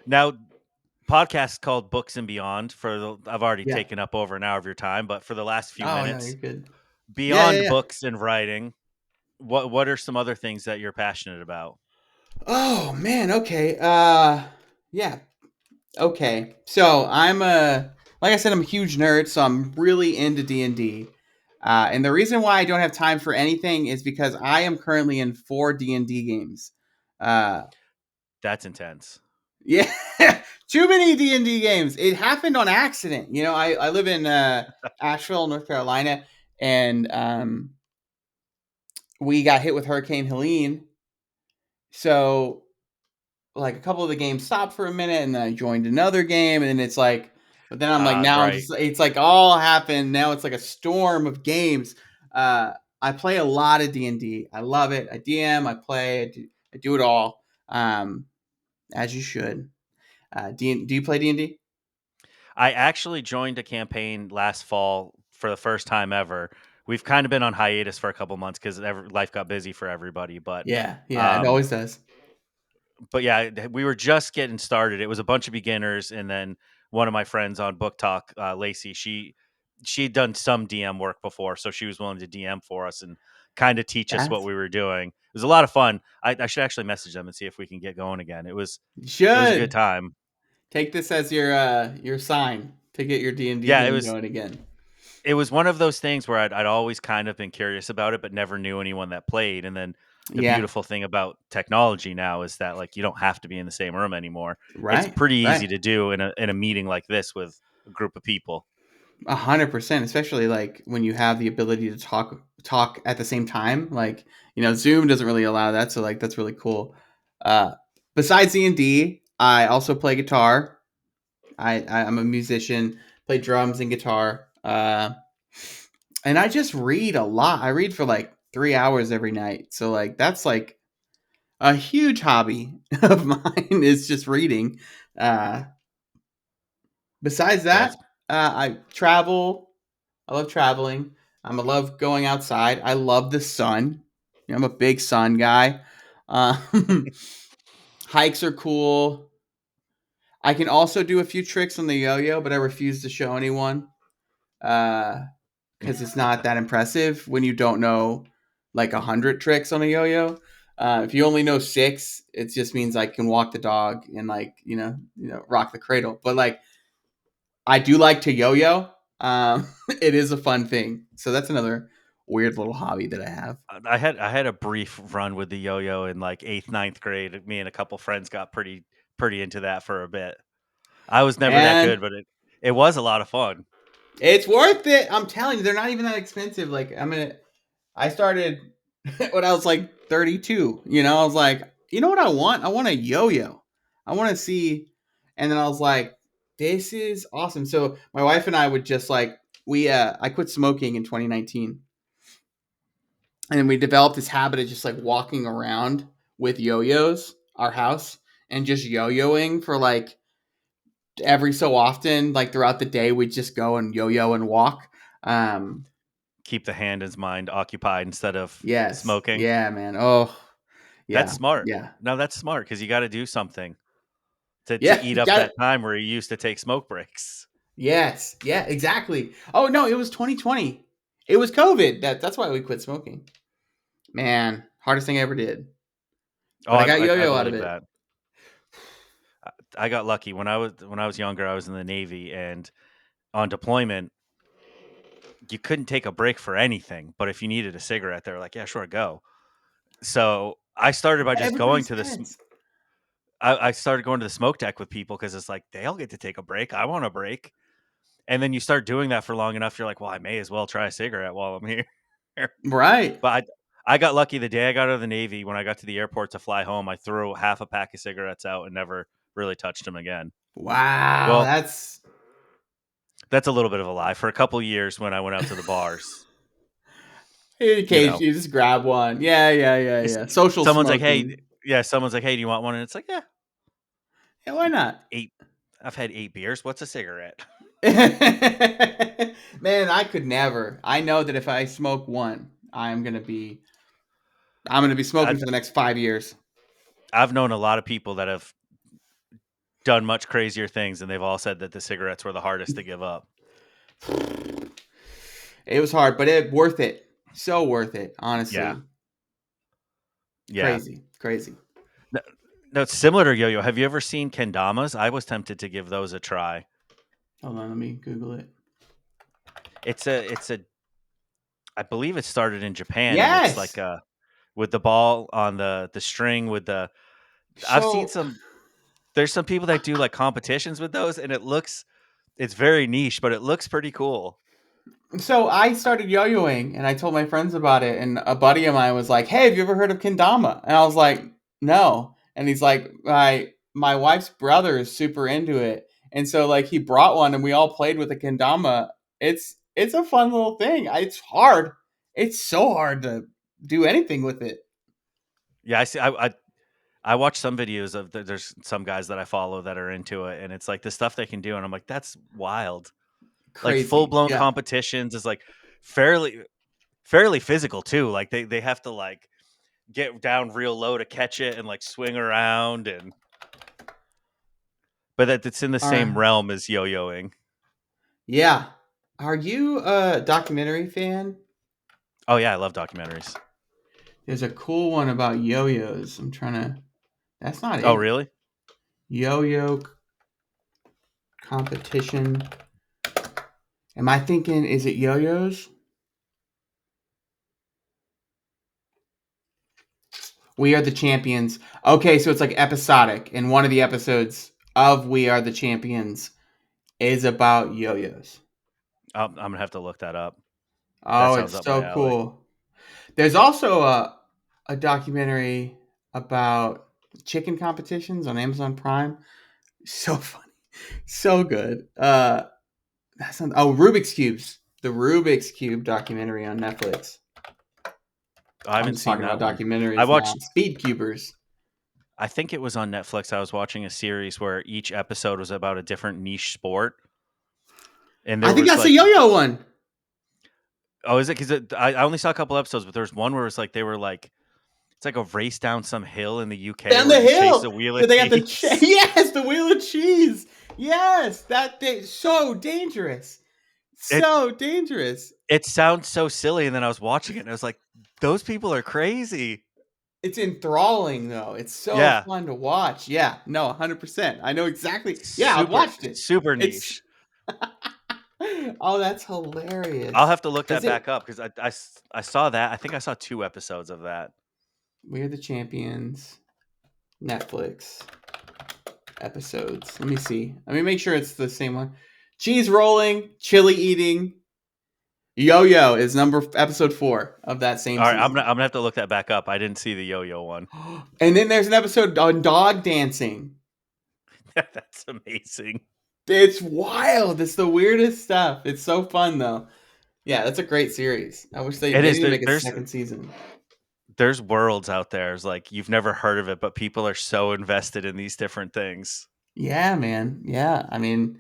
Now, podcast called Books and Beyond. I've already Yeah. taken up over an hour of your time, but for the last few Oh no, you're minutes, good. Yeah, yeah, beyond yeah. books and writing, what are some other things that you're passionate about? Oh man. Okay. Yeah. Okay. So I'm a like I said, I'm a huge nerd, so I'm really into D&D. And the reason why I don't have time for anything is because I am currently in 4 D&D games. Uh, That's intense. yeah, too many D&D games. It happened on accident. You know, I live in Asheville, North Carolina, and we got hit with Hurricane Helene. So like a couple of the games stopped for a minute, and then I joined another game, and then it's like, but then I'm like, now I'm Right. just, it's like all happened. Now it's like a storm of games. Uh, I play a lot of D&D. I love it. I DM, I play, I do it all. As you should. Do you play D&D? I actually joined a campaign last fall for the first time ever. We've kind of been on hiatus for a couple months because life got busy for everybody, Yeah, yeah, it um, always does. but yeah, we were just getting started. It was a bunch of beginners, and then one of my friends on Book Talk, Lacey, she'd done some DM work before, so she was willing to DM for us and kind of teach us what That's we were doing. It was a lot of fun. I should actually message them and see if we can get going again. you It was a good should time. take this as your sign to get your D&D Yeah, game going again. it was one of those things where I'd always kind of been curious about it, but never knew anyone that played. And then the Yeah, beautiful thing about technology now is that like you don't have to be in the same room anymore. It's right, pretty easy right. to do in a meeting like this with a group of people. 100%, especially like when you have the ability to talk at the same time. Like, Zoom doesn't really allow that, so like that's really cool. Uh, Besides D&D, I also play guitar. I'm a musician, play drums and guitar. And I just read a lot. I read for like 3 hours every night. So like that's like a huge hobby of mine is just reading. Uh, Besides That's that, I travel. I love traveling. I love going outside. I love the sun. I'm a big sun guy. Hikes are cool. I can also do a few tricks on the yo-yo, but I refuse to show anyone because it's not that impressive when you don't know like 100 tricks on a yo-yo. If you only know six, it just means I can walk the dog and like rock the cradle. But like I do like to yo-yo. It is a fun thing. So that's another weird little hobby that I have. I had a brief run with the yo-yo in like eighth, ninth grade. Me and a couple friends got pretty into that for a bit. I was never that good, And but it was a lot of fun. it's worth it. I'm telling you, they're not even that expensive. Like I started when I was like 32. I was like, you know what I want? I want a yo-yo. I want to see. And then I was like, this is awesome. So my wife and I would just like I quit smoking in 2019, and we developed this habit of just like walking around with yo-yos our house and just yo-yoing for like every so often, like throughout the day we'd just go and yo-yo and walk. um Keep the hand and mind occupied instead of yes, smoking. yeah, man. Oh That's yeah, smart. yeah, No, that's smart because you got to do something to yeah. eat You up got it. that time where you used to take smoke breaks. Yes, yeah, exactly. Oh no, it was 2020. It was COVID. That's why we quit smoking. Man, hardest thing I ever did, Oh, but I got I yo-yo out of believe it. that. I got lucky when I was younger. I was in the Navy and on deployment. you couldn't take a break for anything. But if you needed a cigarette, they were like, yeah, sure, go. So I started by just Everybody going to this. says. I started going to the smoke deck with people because it's like they all get to take a break. I want a break. And then you start doing that for long enough, you're like, well, I may as well try a cigarette while I'm here. Right. But I got lucky the day I got out of the Navy. When I got to the airport to fly home, I threw half a pack of cigarettes out and never really touched them again. Wow, Well, that's that's a little bit of a lie. For a couple years when I went out to the bars, in you case know, you just grab one. Yeah, yeah, yeah, it's, yeah. Social someone's like, hey, smoking. yeah, someone's like, hey, do you want one? And it's like, yeah, Yeah, why not? eight. I've had 8 beers. What's a cigarette? Man, I could never. I know that if I smoke one, I'm gonna be I, smoking for the next 5 years. I've known a lot of people that have done much crazier things, and they've all said that the cigarettes were the hardest to give up. It was hard, but it worth it. So worth it, Yeah, honestly. yeah. Crazy, crazy. No, no, it's similar to yo-yo. Have you ever seen kendamas? I was tempted to give those a try. Hold on, let me Google it. It's a I believe it started in Japan, and it's like Yes. with the ball on the string with the. I've seen So some. There's some people that do like competitions with those, and it's very niche, but it looks pretty cool. So I started yo-yoing, and I told my friends about it, and a buddy of mine was like, "Hey, have you ever heard of kendama?" And I was like, "No." And he's like, "My wife's brother is super into it." And so like he brought one, and we all played with a kendama. It's a fun little thing. It's hard. It's so hard to do anything with it. Yeah, I see. I watch some videos of there's some guys that I follow that are into it, and it's like the stuff they can do, and I'm like, that's wild. Like full Crazy. blown Yeah. competitions is like fairly physical too. Like they have to like get down real low to catch it and like swing around, and but that it's in the All same right. realm as yo-yoing. Yeah. Are you a documentary fan? Oh yeah, I love documentaries. There's a cool one about yo-yos. I'm trying to. That's not Oh it. really? Yo-yo competition. Am I thinking? Is it yo-yos? We Are the Champions. Okay, so it's like episodic, and one of the episodes of We Are the Champions is about yo-yos. I'm gonna have to look that up. That Oh, sounds it's up my so alley. cool. There's also a documentary about chicken competitions on Amazon Prime. So funny, so good. Rubik's cubes. The Rubik's Cube documentary on Netflix. I I'm haven't just seen talking about that one. I documentaries now. watched. Speed cubers. I think it was on Netflix. I was watching a series where each episode was about a different niche sport, and I there think was that's a like, yo-yo one. oh, is it? Because I only saw a couple episodes, but there was one where it's like they were like it's like a race down some hill in the UK Down where the you chase hill. a wheel So of they got cheese. yes, the wheel of cheese. Yes, that thing so dangerous. It So dangerous. it sounds so silly, and then I was watching it, and I was like, those people are crazy. It's enthralling though. It's so Yeah, fun to watch. Yeah, no, 100%. I know exactly. Yeah, I've super watched it. super It's niche. oh, that's I'll hilarious. have to look Does that it? back up because I saw that. I think I saw 2 episodes of that. We're the Champions. Netflix episodes. Let me see. Let me make sure it's the same one. Cheese rolling, chili eating. Yo-yo is number episode 4 of that same All right, season. I'm gonna have to look that back up. I didn't see the yo-yo one. And then there's an episode on dog dancing. That's amazing. It's wild. It's the weirdest stuff. It's so fun though. Yeah, that's a great series. I wish It they is. need to make a second season. There's worlds out there. It's like you've never heard of it, but people are so invested in these different things. Yeah, man. Yeah. I mean,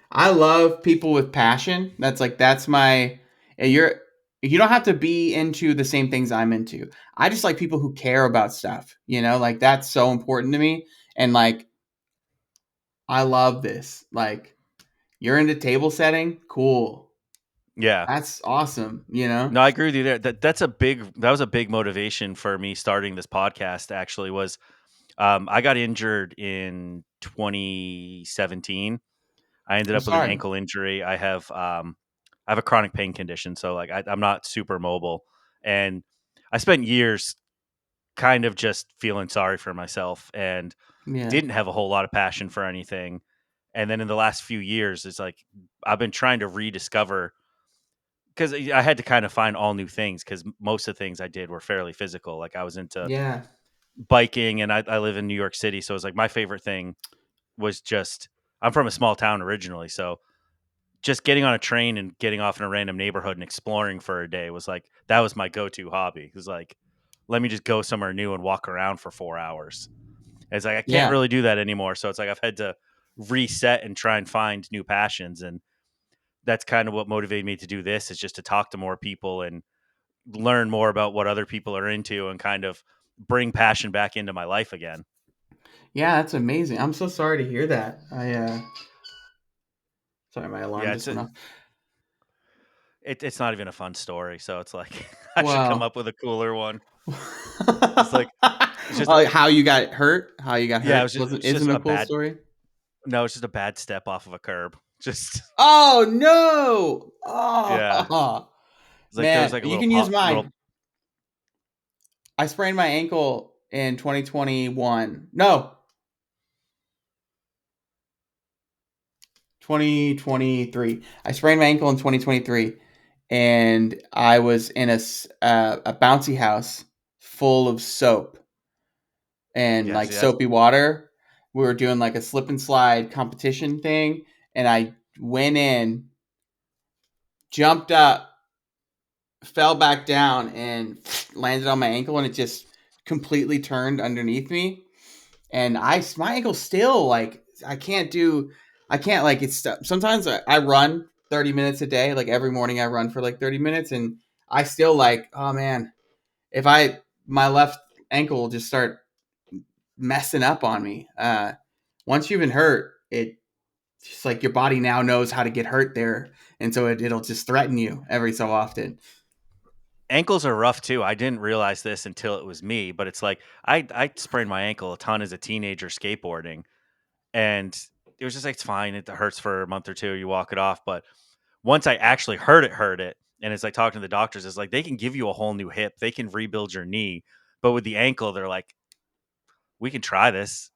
I love people with passion. That's my you're you don't have to be into the same things I'm into. I just like people who care about stuff, Like that's so important to me and like I love this. Like you're into table setting? Cool. Yeah. That's awesome. No, I agree with you there. That was a big motivation for me starting this podcast. Actually, was I got injured in 2017. I ended I'm up with an sorry. ankle injury. I I have a chronic pain condition, so like I'm not super mobile, and I spent years kind of just feeling sorry for myself and Yeah. didn't have a whole lot of passion for anything. And then in the last few years, it's like I've been trying to rediscover because I had to kind of find all new things because most of the things I did were fairly physical. Like I was into Yeah. biking and I live in New York City. So it's like my favorite thing was just, I'm from a small town originally. So just getting on a train and getting off in a random neighborhood and exploring for a day was like, that was my go to hobby. It was like, let me just go somewhere new and walk around for 4 hours. And it's like, I can't Yeah. really do that anymore. So it's like, I've had to reset and try and find new passions. And that's kind of what motivated me to do this is just to talk to more people and learn more about what other people are into and kind of bring passion back into my life again. Yeah, that's amazing. I'm so sorry to hear that. Sorry, my alarm Yeah, just went off. it's not even a fun story. So it's like I should come Well, up with a cooler one. It's like it's just like how you got hurt? How you got yeah, hurt wasn't isn't a a cool bad story? no, it's just a bad step off of a curb. Just Oh no! yeah, Oh it's like there was man, like a you can use little mine. I sprained my ankle in 2021. No, 2023. I sprained my ankle in 2023, and I was in a bouncy house full of soap and yeah. like See, that's soapy water. We were doing like a slip and slide competition thing, and I went in, jumped up, fell back down, and landed on my ankle, and it just completely turned underneath me. And my ankle still like I can't like it's sometimes I run 30 minutes a day, like every morning I run for like 30 minutes, and I still like, oh man, if I my left ankle will just start messing up on me. Once you've been hurt, it just like your body now knows how to get hurt there, and so it'll just threaten you every so often. ankles are rough too. I didn't realize this until it was me, but it's like I sprained my ankle a ton as a teenager skateboarding, and it was just like it's fine. It hurts for a month or two. You walk it off, but once I actually heard it, and it's like talking to the doctors. It's like they can give you a whole new hip. They can rebuild your knee, but with the ankle, they're like, we can try this.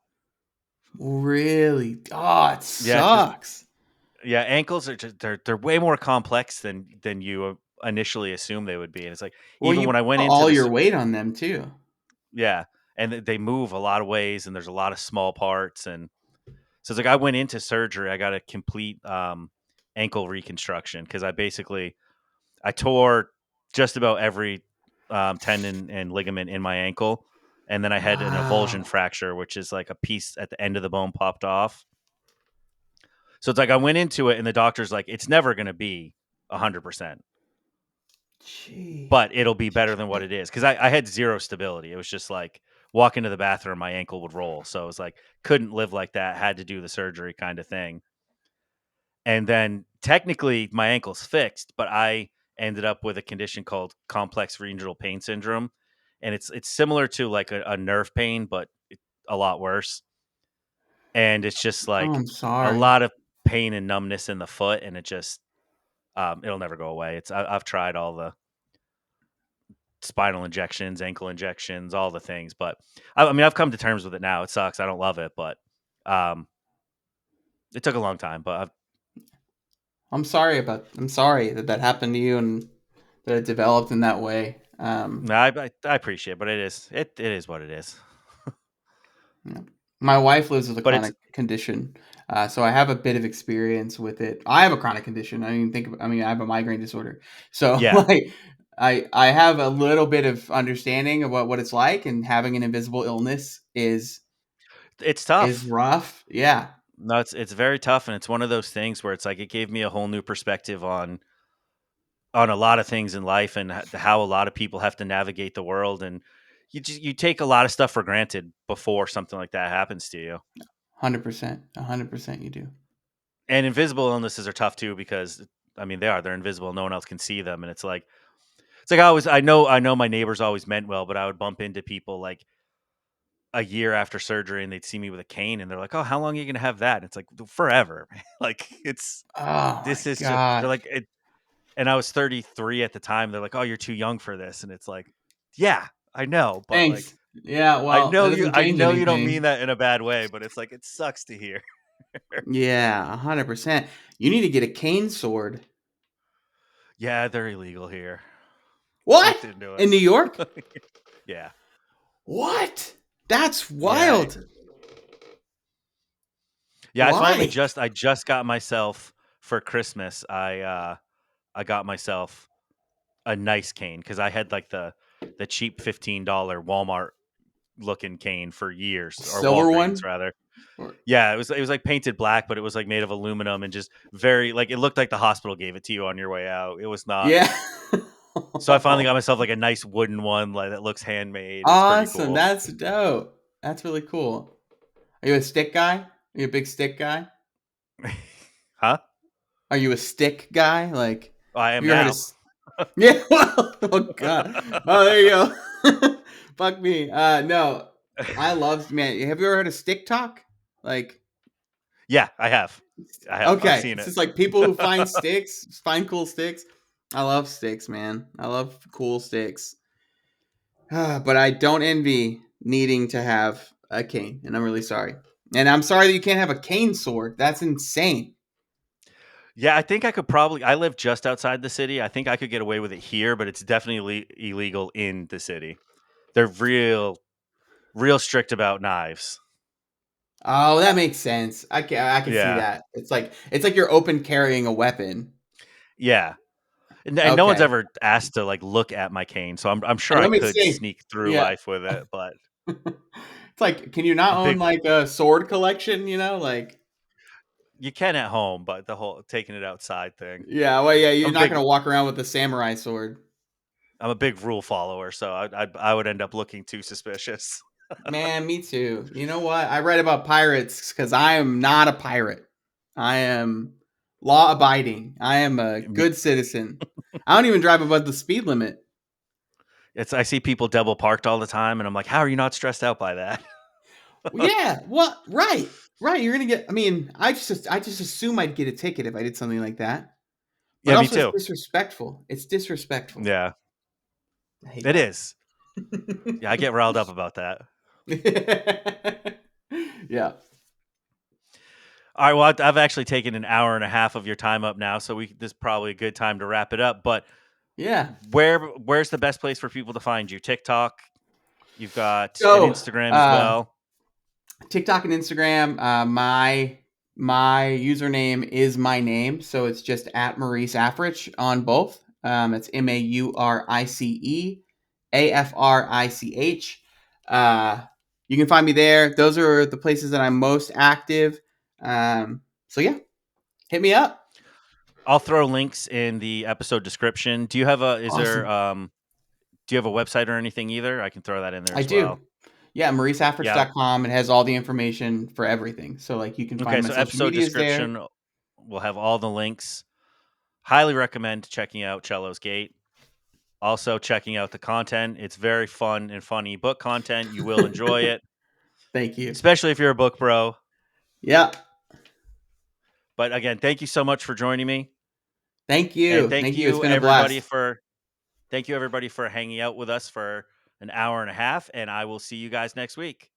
Really? Oh, it Yeah, it's just sucks. yeah. Ankles are just they're way more complex than you initially assume they would be, and it's like Well, even you when I put went into all this, your weight on them too. yeah, and they move a lot of ways, and there's a lot of small parts, and so it's like I went into surgery. I got a complete ankle reconstruction because I tore just about every tendon and ligament in my ankle, and then I had an avulsion Wow. fracture, which is like a piece at the end of the bone popped off. So it's like I went into it, and the doctor's like, "It's never going to be 100%, Gee. but it'll be better than what it is." Because I had zero stability. It was just like walk into the bathroom, my ankle would roll. So it was like couldn't live like that. Had to do the surgery kind of thing. And then technically my ankle's fixed, but I ended up with a condition called complex regional pain syndrome, and it's similar to like a nerve pain, but a lot worse. And it's just Oh, like I'm a sorry. lot of pain and numbness in the foot, and it just it'll never go away. I've tried all the spinal injections, ankle injections, all the things, but I mean I've come to terms with it now. It sucks. I don't love it, but um, it took a long time. But I'm sorry that that happened to you and that it developed in that way. I appreciate it, but it is what it is. Yeah. My wife lives with a But it's chronic condition, so I have a bit of experience with it. I have a chronic condition. I mean, I mean, I have a migraine disorder, so yeah, like, I have a little bit of understanding of what it's like, and having an invisible illness it's is tough. rough. Yeah, No, it's very tough, and it's one of those things where it's like it gave me a whole new perspective on a lot of things in life and how a lot of people have to navigate the world, and you take a lot of stuff for granted before something like that happens to you. 100%, 100%. You do. And invisible illnesses are tough too because I mean they're invisible, no one else can see them, and it's like I know my neighbors always meant well, but I would bump into people like a year after surgery and they'd see me with a cane and they're like, "Oh, how long are you gonna have that?" And it's like forever. Like it's Oh my this is just they're gosh. like it. and I was 33 at the time. They're like, "Oh, you're too young for this," and it's like, "Yeah, I know, but like, Thanks. Yeah, I well, that know you, doesn't I change know you don't mean anything. that in a bad way, but it's like it sucks to hear." Yeah, 100%. You need to get a cane sword. Yeah, they're illegal here. What? Looked into In New York? it. Yeah, What? That's yeah, wild. yeah. Why? I just got myself for Christmas. I got myself a nice cane because I had like the cheap $15 Walmart looking cane for years, or Silver Walgreens one? rather. Or Yeah, it was like painted black, but it was like made of aluminum and just very like it looked like the hospital gave it to you on your way out. It was not. yeah. So I finally got myself like a nice wooden one like that looks handmade. It's pretty Awesome. cool. That's dope. That's really cool. Are you a stick guy? Are you a big stick guy? Huh? Are you a stick guy? Like, Oh, I have am you ever heard of? now. Yeah. Well, oh god. Oh, there you go. Fuck me. No. I love man. Have you ever heard of stick talk? Like, Yeah, I have. I have. I've okay, seen it's it. just like people who find sticks, find cool sticks. I love sticks, man. I love cool sticks. But I don't envy needing to have a cane, and I'm really sorry. And I'm sorry that you can't have a cane sword. That's insane. Yeah, I think I could probably. I live just outside the city. I think I could get away with it here, but it's definitely illegal in the city. They're real strict about knives. Oh, that makes sense. I can see Yeah, that. It's like you're open carrying a weapon. yeah. And no one's Okay. ever asked to like look at my cane, so I'm sure And I let me could see. sneak through Yeah. life with it. But It's like, can you not I'm own big. like a sword collection? Like, You can at home, but the whole taking it outside thing. yeah. Well, yeah. You're I'm a not big. gonna walk around with a samurai sword. I'm a big rule follower, so I would end up looking too suspicious. Man, me too. You know what? I write about pirates because I am not a pirate. I am law abiding. I am a Me, good citizen. I don't even drive above the speed limit. it's I see people double parked all the time, and I'm like, how are you not stressed out by that? Well, yeah. Well, right. Right. You're gonna get. I mean, I just assume I'd get a ticket if I did something like that. But Yeah, me also, it's too. disrespectful. It's disrespectful. Yeah, I hate it that. is. Yeah, I get riled up about that. yeah. All right, well, I've actually taken an hour and a half of your time up now, so this is probably a good time to wrap it up. But Yeah. where's the best place for people to find you? TikTok. You've got an So, Instagram as well. TikTok and Instagram. My username is my name, so it's just at Maurice Africh on both. It's MauriceAfrich. Uh, you can find me there. Those are the places that I'm most active. So yeah, hit me up. I'll throw links in the episode description. Do you have a is there Awesome. do you have a website or anything either? I can throw that in there I as do. well. Yeah, Yeah. mauriceafrich.com. It has all the information for everything. So like you can Okay, find my so social episode medias there. description will have all the links. Highly recommend checking out Cellos Gate. Also checking out the content. It's very fun and funny book content. You will enjoy it, Thank you. especially if you're a book bro. Yeah. But again, thank you so much for joining me. Thank And you. Thank you. It's been a everybody blast. for thank you everybody for hanging out with us for an hour and a half, and I will see you guys next week.